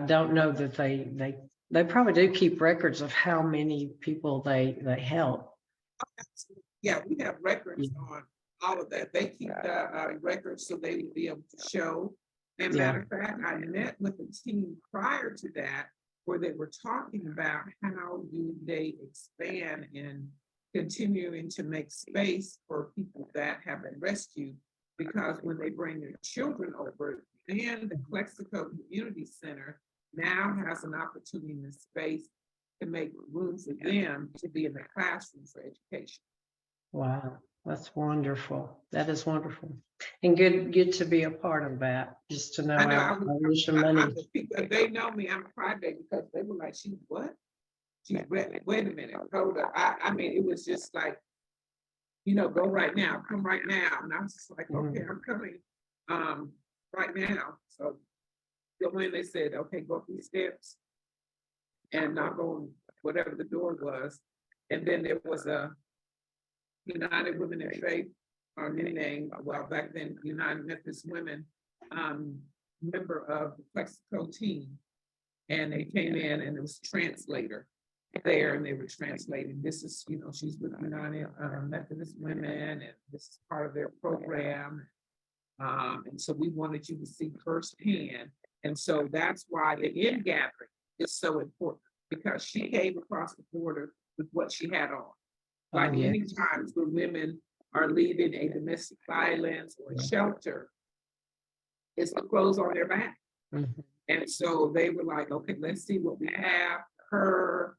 don't know that they probably do keep records of how many people they help. Yeah, we have records on all of that. They keep the records so they will be able to show. And matter of fact, I met with the team prior to that, where they were talking about how do they expand and continuing to make space for people that have been rescued. because when they bring their children over, and the Clexico Community Center now has an opportunity in this space to make room for them to be in the classroom for education. Wow, that's wonderful. That is wonderful. And good to be a part of that, just to know I know our mission money. people, they know me, I'm Friday, because they were like, she's what? She's wait a minute, hold up. I mean, it was just like, you know, go right now, come right now. And I was just like, okay, I'm coming right now. So when they said, okay, go up these steps and knock on whatever the door was. And then there was a United Women in Faith, or new name, well, back then, United Memphis Women, member of the Plexico team. And they came in and it was a translator there, and they were translating. This is, you know, she's with United Methodist Women, and this is part of their program. And so we wanted you to see firsthand. And so that's why the in gathering is so important, because she came across the border with what she had on. Like many times when women are leaving a domestic violence or a shelter, it's the clothes on their back. And so they were like, okay, let's see what we have. Her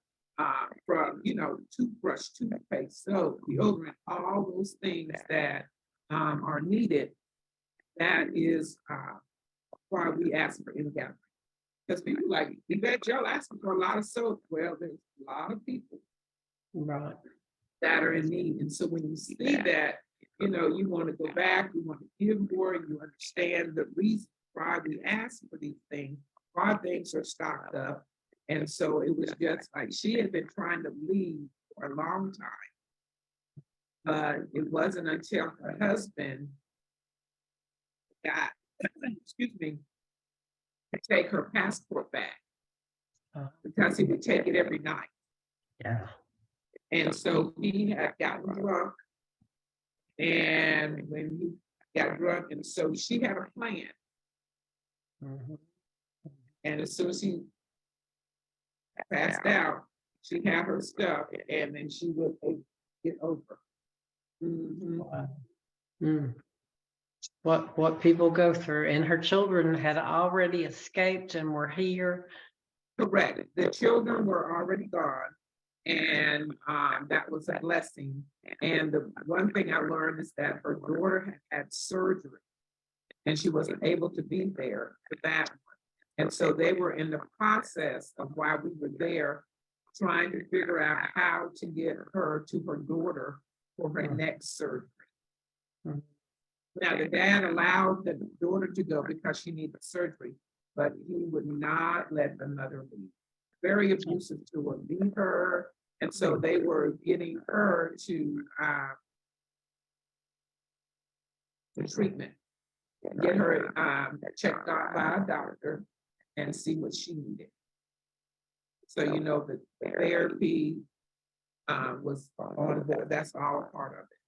from, you know, toothbrush, toothpaste, soap, deodorant, all those things that are needed. That is why we ask for in-gathering. Because people like, Yvette, y'all asking for a lot of soap. Well, there's a lot of people that are in need. And so when you see that, you know, you want to go back, you want to give more, you understand the reason why we ask for these things, why things are stocked up. And so it was just like she had been trying to leave for a long time. It wasn't until her husband got, excuse me, to take her passport back, because he would take it every night. Yeah. And so he had gotten drunk, and when he got drunk, and so she had a plan. And as soon as he passed out, she had her stuff, and then she would get over. What people go through, and her children had already escaped and were here. Correct. The children were already gone, and that was a blessing. And the one thing I learned is that her daughter had surgery, and she wasn't able to be there for that. And so they were in the process of, while we were there, trying to figure out how to get her to her daughter for her next surgery. Now, the dad allowed the daughter to go because she needed surgery, but he would not let the mother leave. Very abusive to her, leave her. And so they were getting her to treatment, get her checked out by a doctor and see what she needed. So, you know, the therapy was on board. That's all part of it.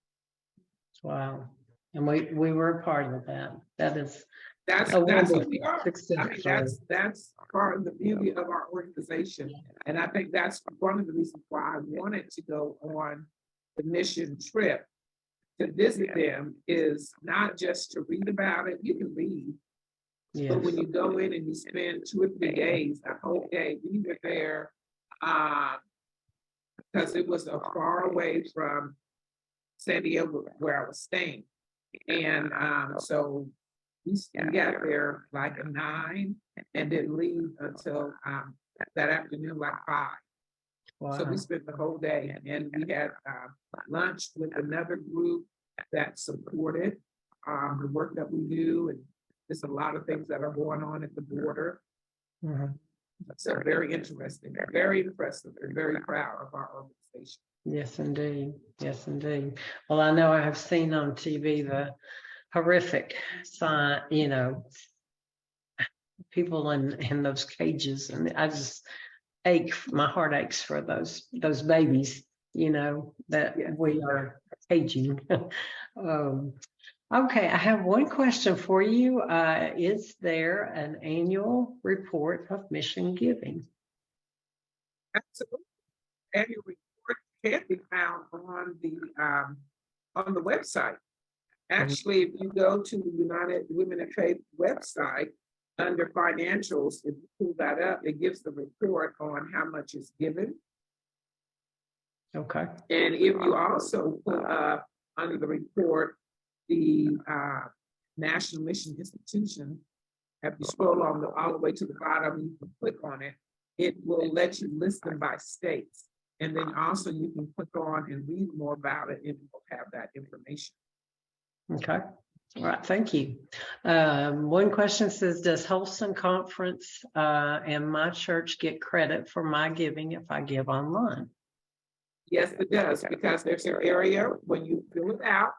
Wow. And we were a part of that. That's what we are. I mean, that's part of the beauty of our organization. And I think that's one of the reasons why I wanted to go on the mission trip to visit them, is not just to read about it. You can read, but when you go in and you spend 2 or 3 days, a whole day, we were there because it was far away from San Diego where I was staying. And so we got there like at 9 and didn't leave until that afternoon, like 5. Wow. So we spent the whole day, and we had lunch with another group that supported the work that we do. And there's a lot of things that are going on at the border. So very interesting, very impressive, and very proud of our organization. Yes, indeed. Yes, indeed. Well, I know I have seen on TV the horrific sign, you know, people in those cages, and I just ache. My heart aches for those babies, you know, that we are caging. Okay, I have one question for you. Is there an annual report of mission giving? Absolutely. Annual report can be found on the website. Actually, if you go to the United Women in Faith website, under financials, if you pull that up, it gives the report on how much is given. Okay. And if you also put up under the report, the National Mission Institution, if you scroll along all the way to the bottom, you can click on it. It will let you list them by states. And then also you can click on and read more about it, and it will have that information. Okay. All right. Thank you. One question says, does Holston Conference and my church get credit for my giving if I give online? Yes, it does, because there's an area when you fill it out,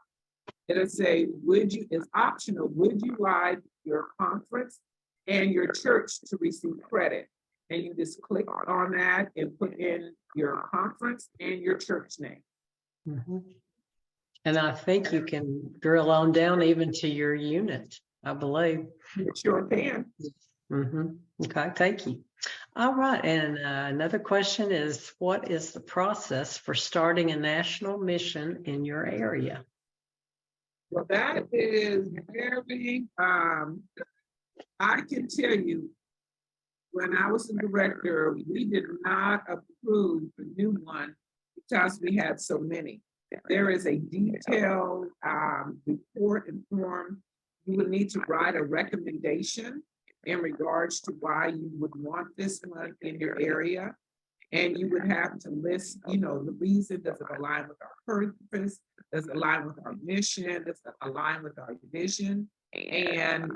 it'll say, it's optional, would you like your conference and your church to receive credit? And you just click on that and put in your conference and your church name. Mm-hmm. And I think you can drill on down even to your unit, I believe. You sure can. Mm-hmm. Okay, thank you. All right, and another question is, what is the process for starting a national mission in your area? Well, that is very, I can tell you, when I was the director, we did not approve the new one because we had so many. There is a detailed report and form. You would need to write a recommendation in regards to why you would want this one in your area. And you would have to list, the reason. Does it align with our purpose? Does it align with our mission? Does it align with our vision? And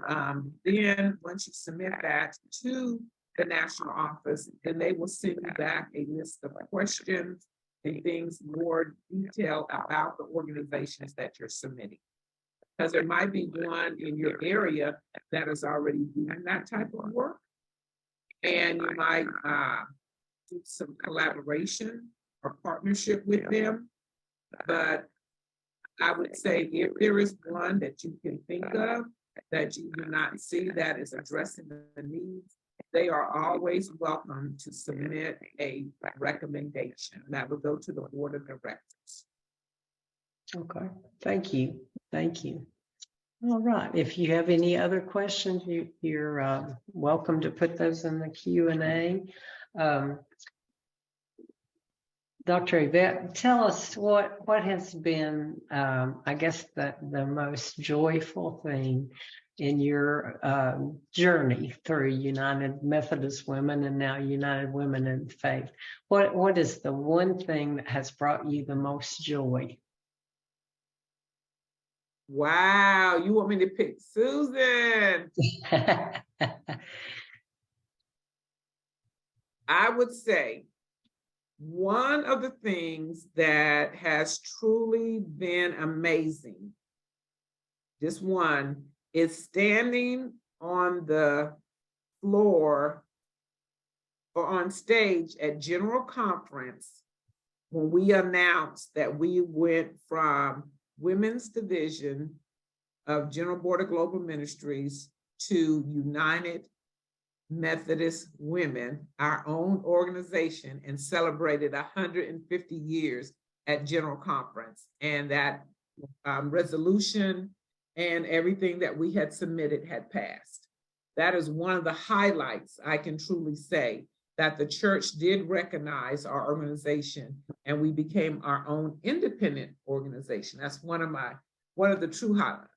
then once you submit that to the national office, then they will send you back a list of questions and things more detailed about the organizations that you're submitting. Because there might be one in your area that is already doing that type of work. And you might do some collaboration or partnership with them. But I would say if there is one that you can think of that you do not see that is addressing the needs, they are always welcome to submit a recommendation that will go to the board of directors. Okay, thank you. Thank you. All right, if you have any other questions, you're welcome to put those in the Q&A. Dr. Yvette, tell us what has been, I guess, the most joyful thing in your journey through United Methodist Women and now United Women in Faith. What is the one thing that has brought you the most joy? Wow, you want me to pick Susan? I would say one of the things that has truly been amazing, just one, is standing on the floor or on stage at General Conference when we announced that we went from Women's Division of General Board of Global Ministries to United Methodist Women, our own organization, and celebrated 150 years at General Conference. And that resolution and everything that we had submitted had passed. That is one of the highlights, I can truly say, that the church did recognize our organization and we became our own independent organization. That's one of the true highlights.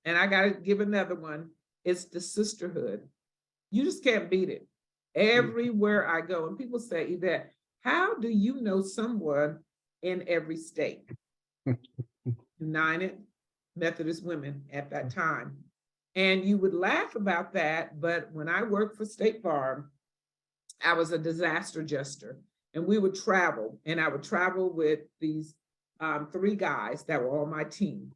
And I gotta give another one, it's the sisterhood. You just can't beat it. Everywhere I go, and people say, Yvette, how do you know someone in every state? United Methodist Women at that time. And you would laugh about that, but when I worked for State Farm, I was a disaster adjuster, and we would travel, and I would travel with these 3 guys that were on my team.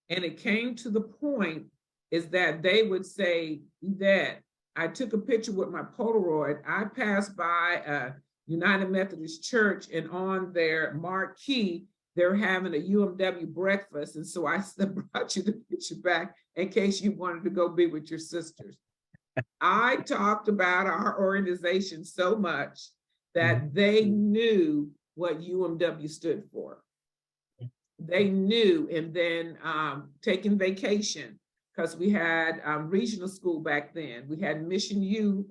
And it came to the point is that they would say, Yvette, I took a picture with my Polaroid. I passed by a United Methodist Church, and on their marquee, they're having a UMW breakfast. And so I brought you the picture back in case you wanted to go be with your sisters. I talked about our organization so much that they knew what UMW stood for. they knew. And then taking vacation, because we had regional school back then. We had Mission U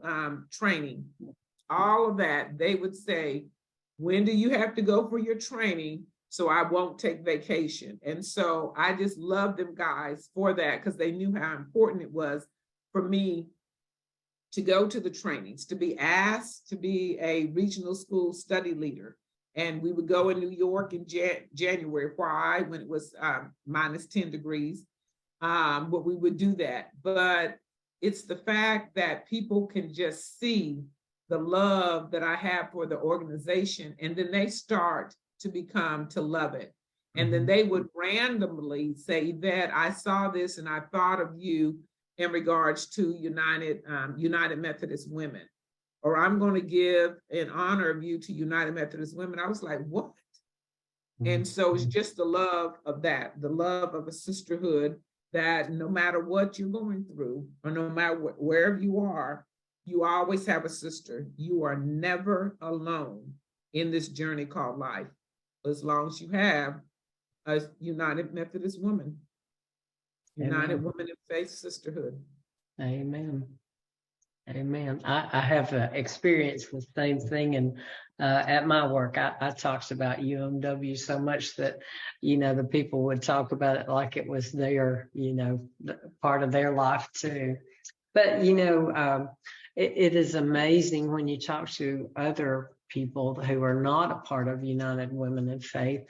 training, all of that. They would say, when do you have to go for your training? So I won't take vacation. And so I just loved them guys for that, because they knew how important it was for me to go to the trainings, to be asked to be a regional school study leader. And we would go in New York in January, why, when it was minus 10 degrees, but we would do that. But it's the fact that people can just see the love that I have for the organization, and then they start to love it. And then they would randomly say, Yvette, I saw this and I thought of you in regards to United Methodist Women, or I'm going to give in honor of you to United Methodist Women. I was like, what? And so it's just the love of that, the love of a sisterhood, that no matter what you're going through, or no matter wherever you are, you always have a sister. You are never alone in this journey called life, as long as you have a United Methodist Woman, United Women in Faith Sisterhood. Amen. Amen. I have experienced the same thing, and at my work, I talked about UMW so much that, the people would talk about it like it was their, part of their life too. But, it is amazing when you talk to other people who are not a part of United Women in Faith,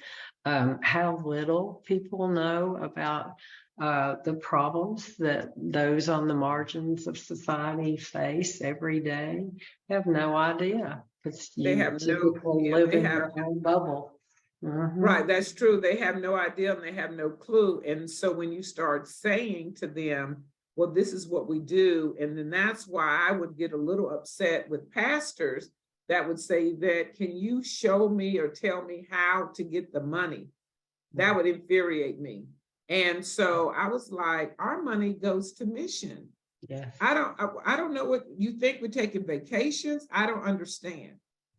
how little people know about the problems that those on the margins of society face every day. They have no idea, because They have live in their own bubble. Right, that's true. They have no idea and they have no clue. And so when you start saying to them, well, this is what we do, and then that's why I would get a little upset with pastors that would say that, can you show me or tell me how to get the money? That would infuriate me. And so I was like, our money goes to mission. Yes. I don't know what you think, we're taking vacations. I don't understand.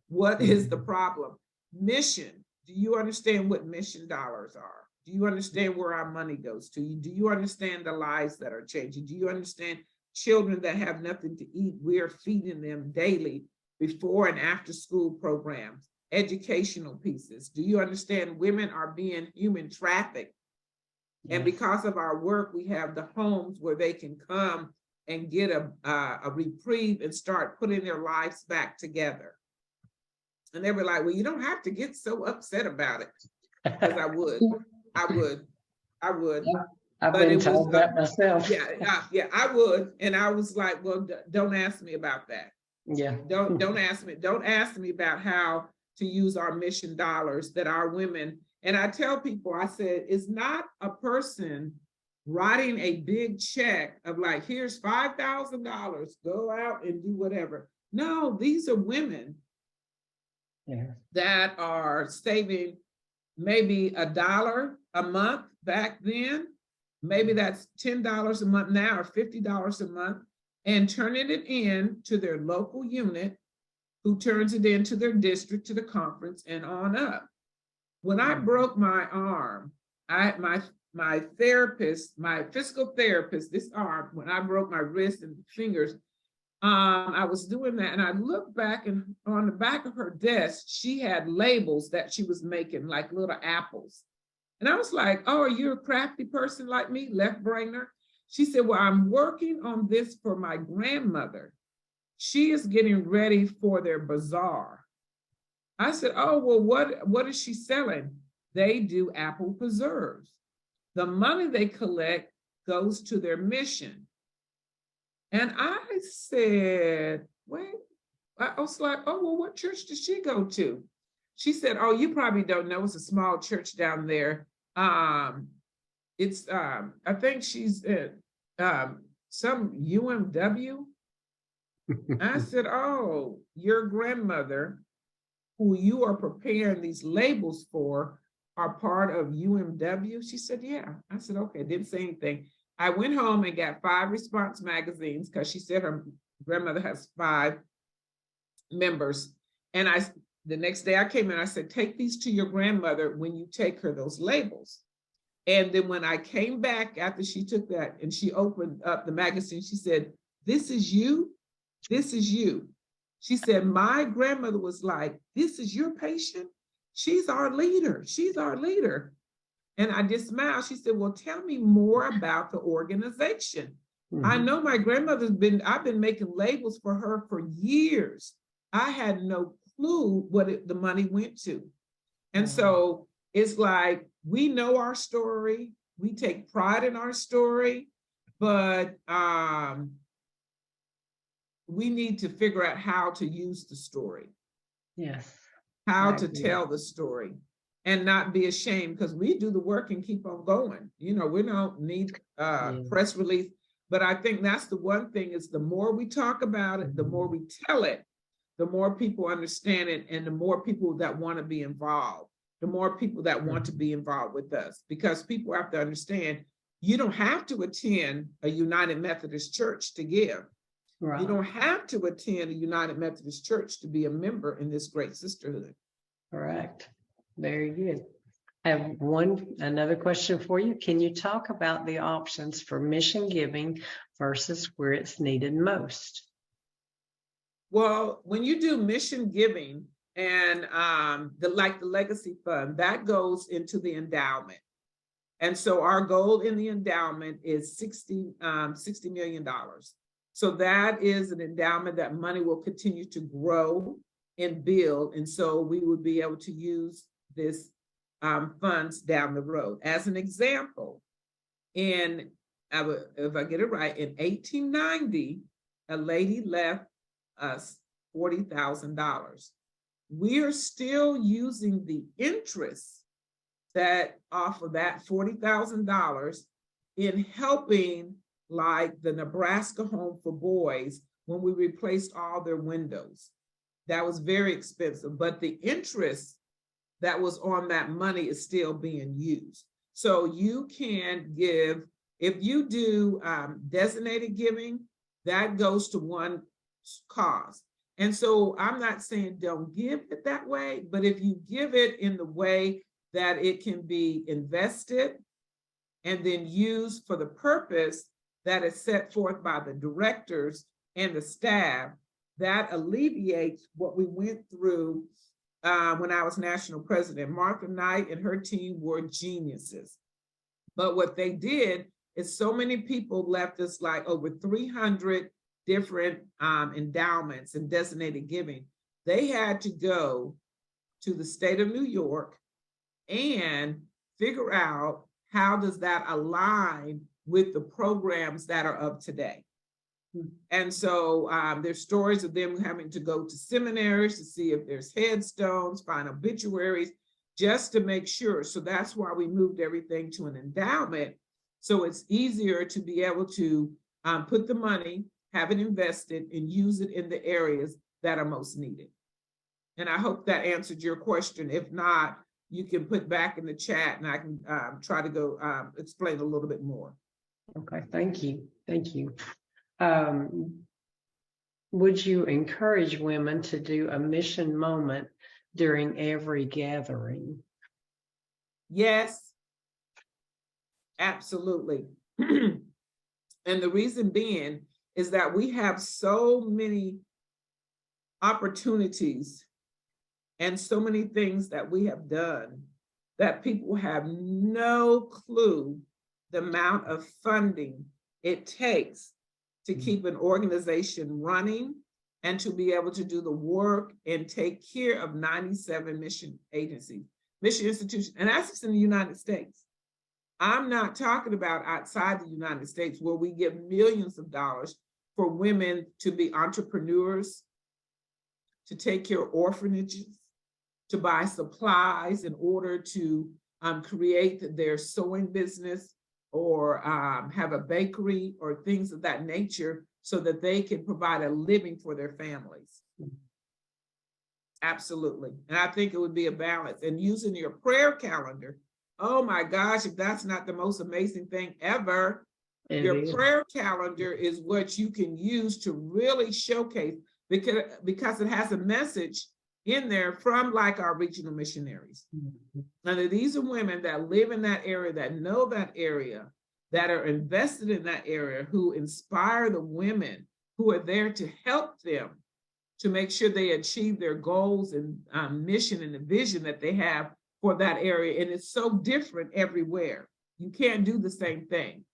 What is the problem? Mission. Do you understand what mission dollars are? Do you understand where our money goes to? Do you understand the lives that are changing? Do you understand children that have nothing to eat? We are feeding them daily, before and after school programs, educational pieces. Do you understand women are being human trafficked? Yes. And because of our work, we have the homes where they can come and get a reprieve and start putting their lives back together. And they were like, well, you don't have to get so upset about it. Because I would. I've been told that myself. Yeah, I would. And I was like, well, don't ask me about that. Yeah. Don't ask me about how to use our mission dollars that our women, and I tell people, I said, it's not a person writing a big check of like, here's $5,000, go out and do whatever. No, these are women that are saving maybe $1 a month back then. Maybe that's $10 a month now, or $50 a month, and turning it in to their local unit, who turns it into their district, to the conference, and on up. When I broke my arm, my therapist, my physical therapist, this arm, when I broke my wrist and fingers, I was doing that, and I looked back, and on the back of her desk, she had labels that she was making, like little apples. And I was like, oh, are you a crafty person like me, left-brainer? She said, well, I'm working on this for my grandmother. She is getting ready for their bazaar. I said, oh, well, what is she selling? They do apple preserves. The money they collect goes to their mission. And I said, wait, I was like, oh, well, what church does she go to? She said, oh, you probably don't know. It's a small church down there. It's, I think she's at some UMW. I said, oh, your grandmother, who you are preparing these labels for, are part of UMW? She said, yeah. I said, okay, didn't say anything. I went home and got 5 response magazines, because she said her grandmother has 5 members. And I the next day I came in, I said, take these to your grandmother when you take her those labels. And then when I came back after she took that and she opened up the magazine, she said, this is you, this is you. She said, my grandmother was like, this is your patient? She's our leader, she's our leader. And I just smiled. She said, well, tell me more about the organization. I know my grandmother's I've been making labels for her for years. I had no clue what the money went to. And so it's like, we know our story, we take pride in our story, but we need to figure out how to use the story. Yes. How to tell the story and not be ashamed, because we do the work and keep on going. You know, we don't need press release. But I think that's the one thing is the more we talk about it, the more we tell it, the more people understand it, and the more people that want to be involved, the more people that want to be involved with us, because people have to understand you don't have to attend a United Methodist Church to give. Right. You don't have to attend a United Methodist Church to be a member in this great sisterhood. Correct. Very good. I have another question for you. Can you talk about the options for mission giving versus where it's needed most? Well, when you do mission giving and like the legacy fund, that goes into the endowment. And so our goal in the endowment is $60 million. So that is an endowment that money will continue to grow and build. And so we would be able to use this funds down the road. As an example, if I get it right, in 1890, a lady left us $40,000. We are still using the interest that off of that $40,000 in helping like the Nebraska Home for Boys when we replaced all their windows. That was very expensive, but the interest that was on that money is still being used. So you can give, if you do designated giving, that goes to one cause. And so I'm not saying don't give it that way, but if you give it in the way that it can be invested and then used for the purpose that is set forth by the directors and the staff, that alleviates what we went through when I was national president. Martha Knight and her team were geniuses. But what they did is so many people left us like over 300 different endowments and designated giving. They had to go to the state of New York and figure out how does that align with the programs that are of today. And so there's stories of them having to go to seminaries to see if there's headstones, find obituaries, just to make sure. So that's why we moved everything to an endowment. So it's easier to be able to put the money, have it invested, and use it in the areas that are most needed. And I hope that answered your question. If not, you can put back in the chat and I can try to go explain a little bit more. Okay, thank you. Thank you. Would you encourage women to do a mission moment during every gathering? Yes, absolutely. And the reason being is that we have so many opportunities and so many things that we have done that people have no clue the amount of funding it takes to keep an organization running and to be able to do the work and take care of 97 mission agencies, mission institutions, and that's just in the United States. I'm not talking about outside the United States where we give millions of dollars for women to be entrepreneurs, to take care of orphanages, to buy supplies in order to create their sewing business or have a bakery or things of that nature so that they can provide a living for their families. Absolutely. And I think it would be a balance. And using your prayer calendar, oh my gosh, if that's not the most amazing thing ever, your prayer calendar is what you can use to really showcase because it has a message in there from like our regional missionaries. Now, these are women that live in that area, that know that area, that are invested in that area, who inspire the women who are there to help them to make sure they achieve their goals and mission and the vision that they have for that area. And it's so different everywhere. You can't do the same thing.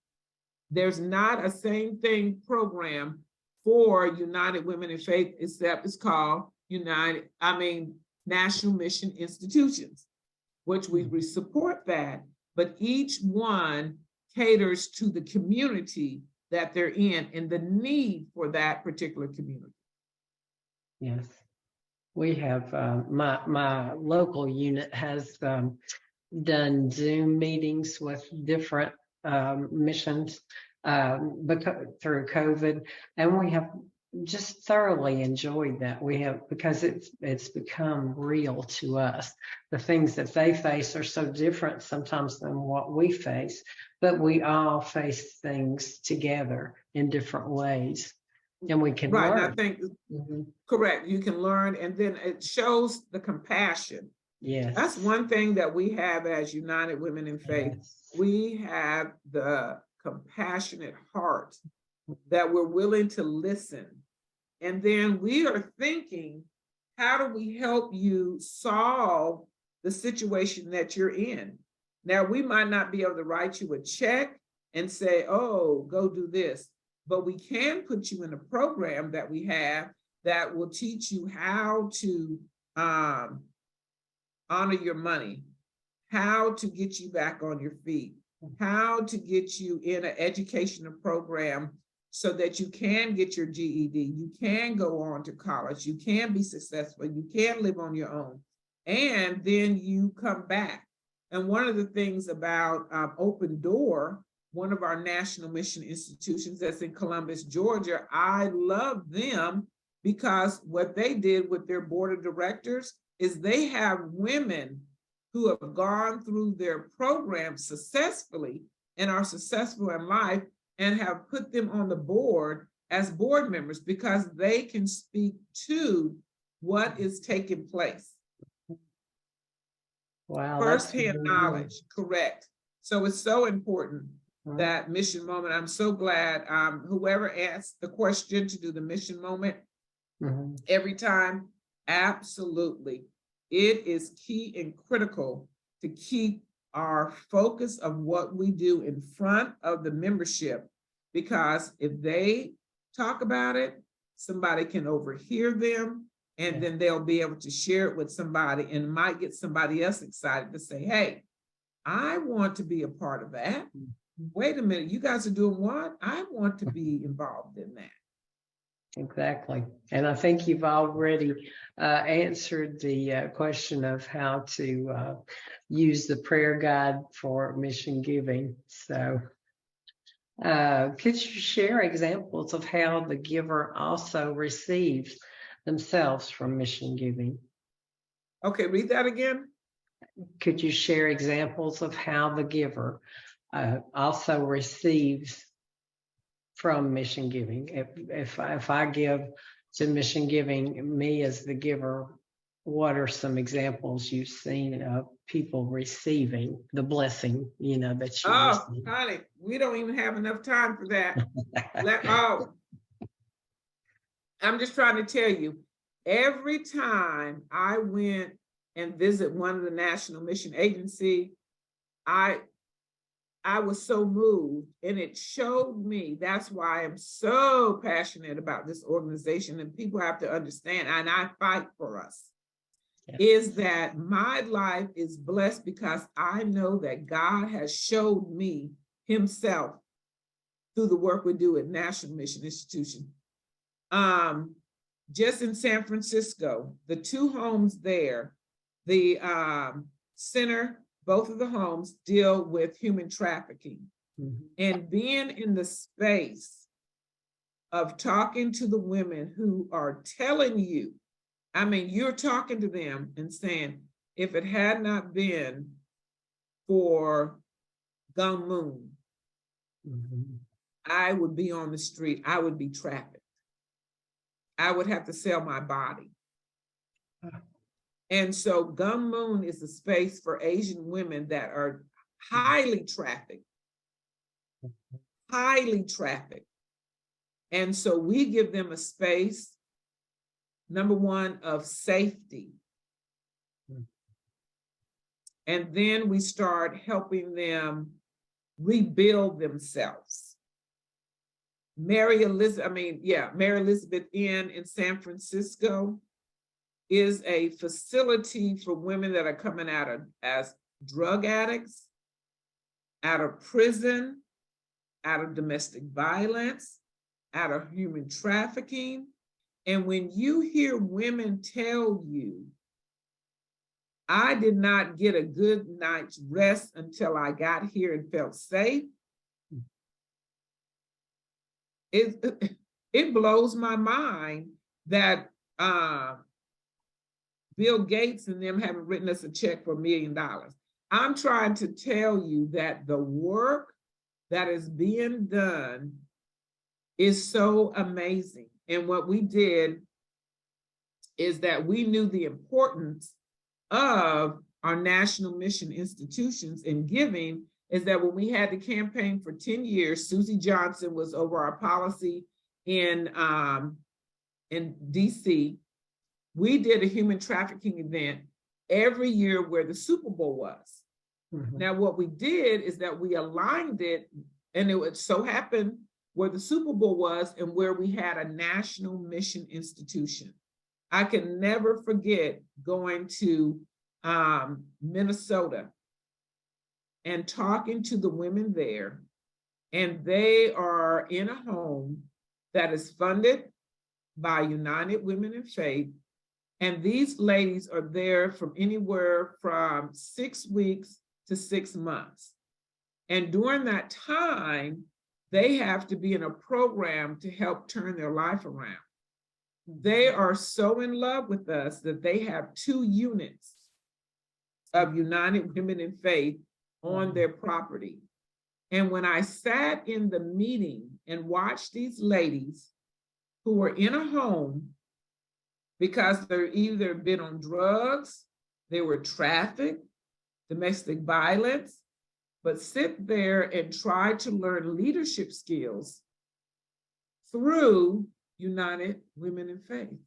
There's not a same thing program for United Women in Faith, except it's called National Mission Institutions, which we support that, but each one caters to the community that they're in and the need for that particular community. Yes. We have, my local unit has done Zoom meetings with different missions through COVID, and we have just thoroughly enjoyed that. We have, because it's become real to us. The things that they face are so different sometimes than what we face, but we all face things together in different ways, and we can learn. Right, I think correct. You can learn, and then it shows the compassion. Yes, that's one thing that we have as United Women in Faith. Yes. We have the compassionate heart that we're willing to listen. And then we are thinking, how do we help you solve the situation that you're in? Now, we might not be able to write you a check and say, oh, go do this, but we can put you in a program that we have that will teach you how to honor your money, how to get you back on your feet, how to get you in an educational program so that you can get your GED, you can go on to college, you can be successful, you can live on your own, and then you come back. And one of the things about Open Door, one of our national mission institutions that's in Columbus, Georgia, I love them because what they did with their board of directors is they have women who have gone through their program successfully and are successful in life and have put them on the board as board members because they can speak to what is taking place. Wow. Firsthand knowledge, correct. So it's so important, that mission moment. I'm so glad whoever asked the question to do the mission moment every time, absolutely. It is key and critical to keep our focus of what we do in front of the membership, because if they talk about it, somebody can overhear them, and then they'll be able to share it with somebody and might get somebody else excited to say, hey, I want to be a part of that. Wait a minute, you guys are doing what? I want to be involved in that. Exactly. And I think you've already answered the question of how to use the prayer guide for mission giving. So could you share examples of how the giver also receives themselves from mission giving? Okay, read that again. Could you share examples of how the giver also receives from mission giving? If I give to mission giving, me as the giver, what are some examples you've seen of people receiving the blessing, that you receive? Honey, we don't even have enough time for that. I'm just trying to tell you, every time I went and visit one of the National Mission Agency, I was so moved, and it showed me, that's why I'm so passionate about this organization, and people have to understand, and I fight for us, is that my life is blessed because I know that God has showed me himself through the work we do at National Mission Institution. Just in San Francisco, the two homes there, the center, both of the homes deal with human trafficking. And being in the space of talking to the women who are telling you, you're talking to them and saying, if it had not been for Gung Moon, I would be on the street, I would be trafficked. I would have to sell my body. And so Gun Moon is a space for Asian women that are highly trafficked. And so we give them a space, number one, of safety. And then we start helping them rebuild themselves. Mary Elizabeth Inn in San Francisco is a facility for women that are coming out of as drug addicts, out of prison, out of domestic violence, out of human trafficking. And when you hear women tell you, I did not get a good night's rest until I got here and felt safe, it blows my mind that Bill Gates and them haven't written us a check for $1 million. I'm trying to tell you that the work that is being done is so amazing. And what we did is that we knew the importance of our national mission institutions in giving, is that when we had the campaign for 10 years, Susie Johnson was over our policy in DC. We did a human trafficking event every year where the Super Bowl was. Now, what we did is that we aligned it, and it would so happen where the Super Bowl was and where we had a national mission institution. I can never forget going to Minnesota and talking to the women there, and they are in a home that is funded by United Women in Faith. And these ladies are there from anywhere from 6 weeks to 6 months. And during that time, they have to be in a program to help turn their life around. They are so in love with us that they have 2 units of United Women in Faith on their property. And when I sat in the meeting and watched these ladies who were in a home because they're either been on drugs, they were trafficked, domestic violence, but sit there and try to learn leadership skills through United Women in Faith.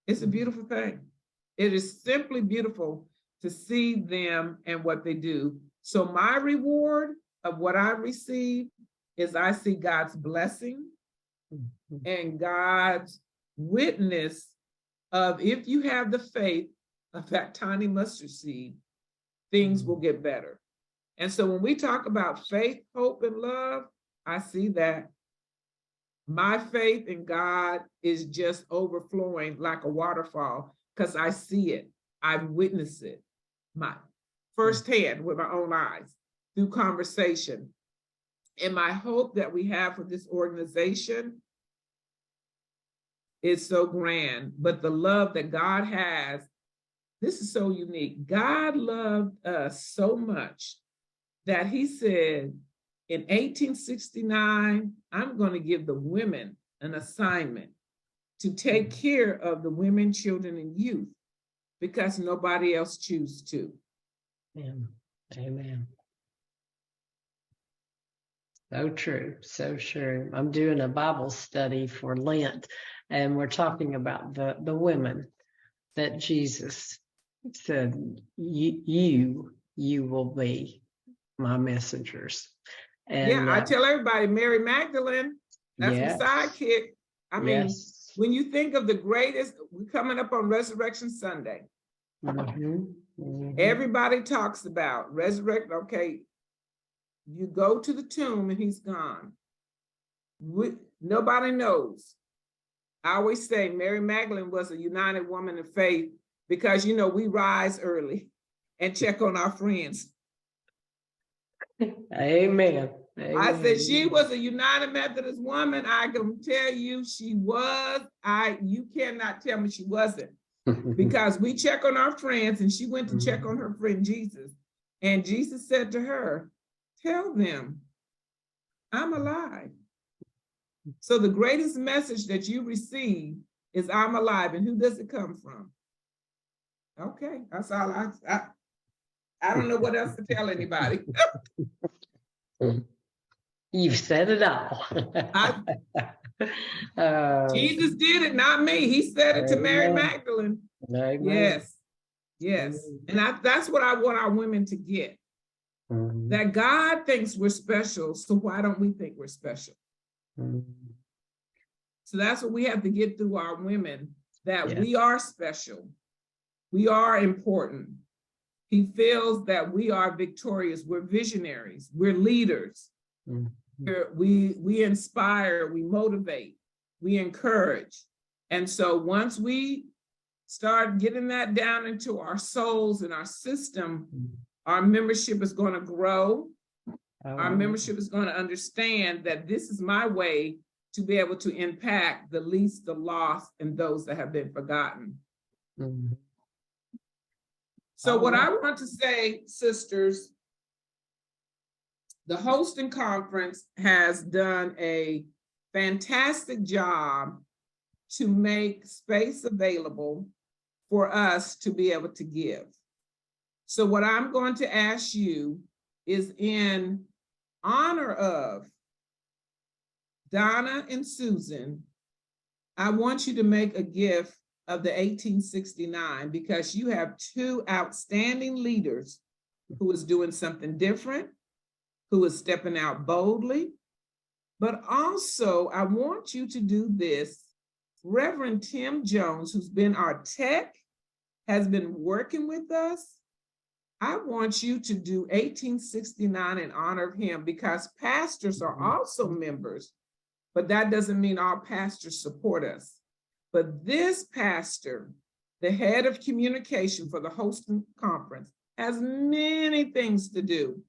It's a beautiful thing. It is simply beautiful to see them and what they do. So my reward of what I receive is I see God's blessing and God's witness of, if you have the faith of that tiny mustard seed, things will get better. And so when we talk about faith, hope, and love, I see that my faith in God is just overflowing like a waterfall because I see it. I've witnessed it firsthand with my own eyes through conversation. And my hope that we have for this organization is so grand, but the love that God has, this is so unique. God loved us so much that he said in 1869, I'm going to give the women an assignment to take care of the women, children, and youth because nobody else chooses to. Amen. So true, so true. I'm doing a Bible study for Lent, and we're talking about the women that Jesus said, you will be my messengers. And I tell everybody, Mary Magdalene, that's yes, my sidekick. I mean, yes. when you think of the greatest, we're coming up on Resurrection Sunday. Everybody talks about resurrect. Okay, you go to the tomb and he's gone. Nobody knows. I always say Mary Magdalene was a United Woman of Faith because, you know, we rise early and check on our friends. Amen. I said she was a United Methodist woman. I can tell you she was. You cannot tell me she wasn't. Because we check on our friends, and she went to check on her friend Jesus. And Jesus said to her, tell them I'm alive. So the greatest message that you receive is I'm alive. And who does it come from? Okay, that's all I don't know what else to tell anybody. You've said it all. Jesus did it, not me. He said it to Mary Amen. Magdalene. Amen. Yes, yes. And that's what I want our women to get. Mhm. That God thinks we're special, so why don't we think we're special? Mhm. So that's what we have to get through our women, that Yeah. we are special. We are important. He feels that we are victorious. We're visionaries. We're leaders. Mhm. We inspire, we motivate, we encourage. And so once we start getting that down into our souls and our system, our membership is going to grow. Our membership is going to understand that this is my way to be able to impact the least, the lost, and those that have been forgotten. Mhm. So what I want to say, sisters, the Holston Conference has done a fantastic job to make space available for us to be able to give. So what I'm going to ask you is, in honor of Donna and Susan, I want you to make a gift of the 1869, because you have two outstanding leaders who is doing something different, who is stepping out boldly. But also, I want you to do this. Reverend Tim Jones, who's been our tech, has been working with us. I want you to do 1869 in honor of him, because pastors are also members, but that doesn't mean all pastors support us. But this pastor, the head of communication for the Holston Conference, has many things to do,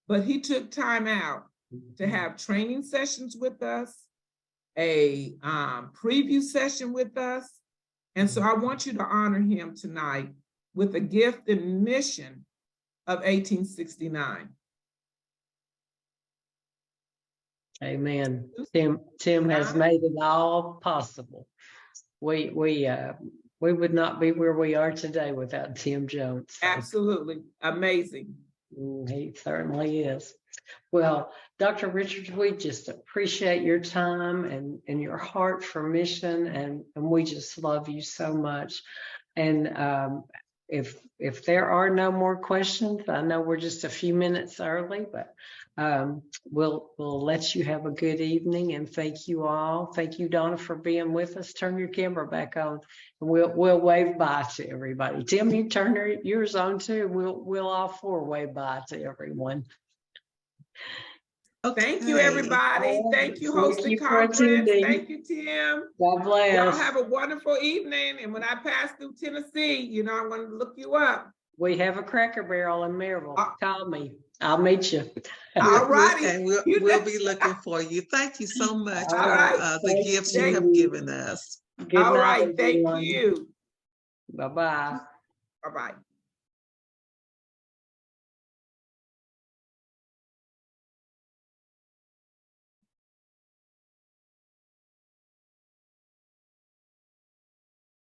but he took time out to have training sessions with us, a preview session with us. And so I want you to honor him tonight with a gift and mission of 1869. Amen. Tim has made it all possible. We would not be where we are today without Tim Jones. So. Absolutely amazing. He certainly is. Well, Dr. Richards, we just appreciate your time and your heart for mission, and we just love you so much. And if there are no more questions, I know we're just a few minutes early, but we'll let you have a good evening, and thank you all. Thank you, Donna, for being with us. Turn your camera back on, and we'll wave bye to everybody. Tim, you turn yours on too. We'll all four wave bye to everyone. Okay. Thank you, everybody. Thank you, Holston Conference. Thank you, Tim. God bless. Y'all have a wonderful evening. And when I pass through Tennessee, you know, I'm going to look you up. We have a Cracker Barrel in Maryville. Call me. I'll meet you. All righty. And we'll be looking for you. Thank you so much for the gifts you have given us. Good night, Thank everyone. you. Bye-bye. Bye-bye.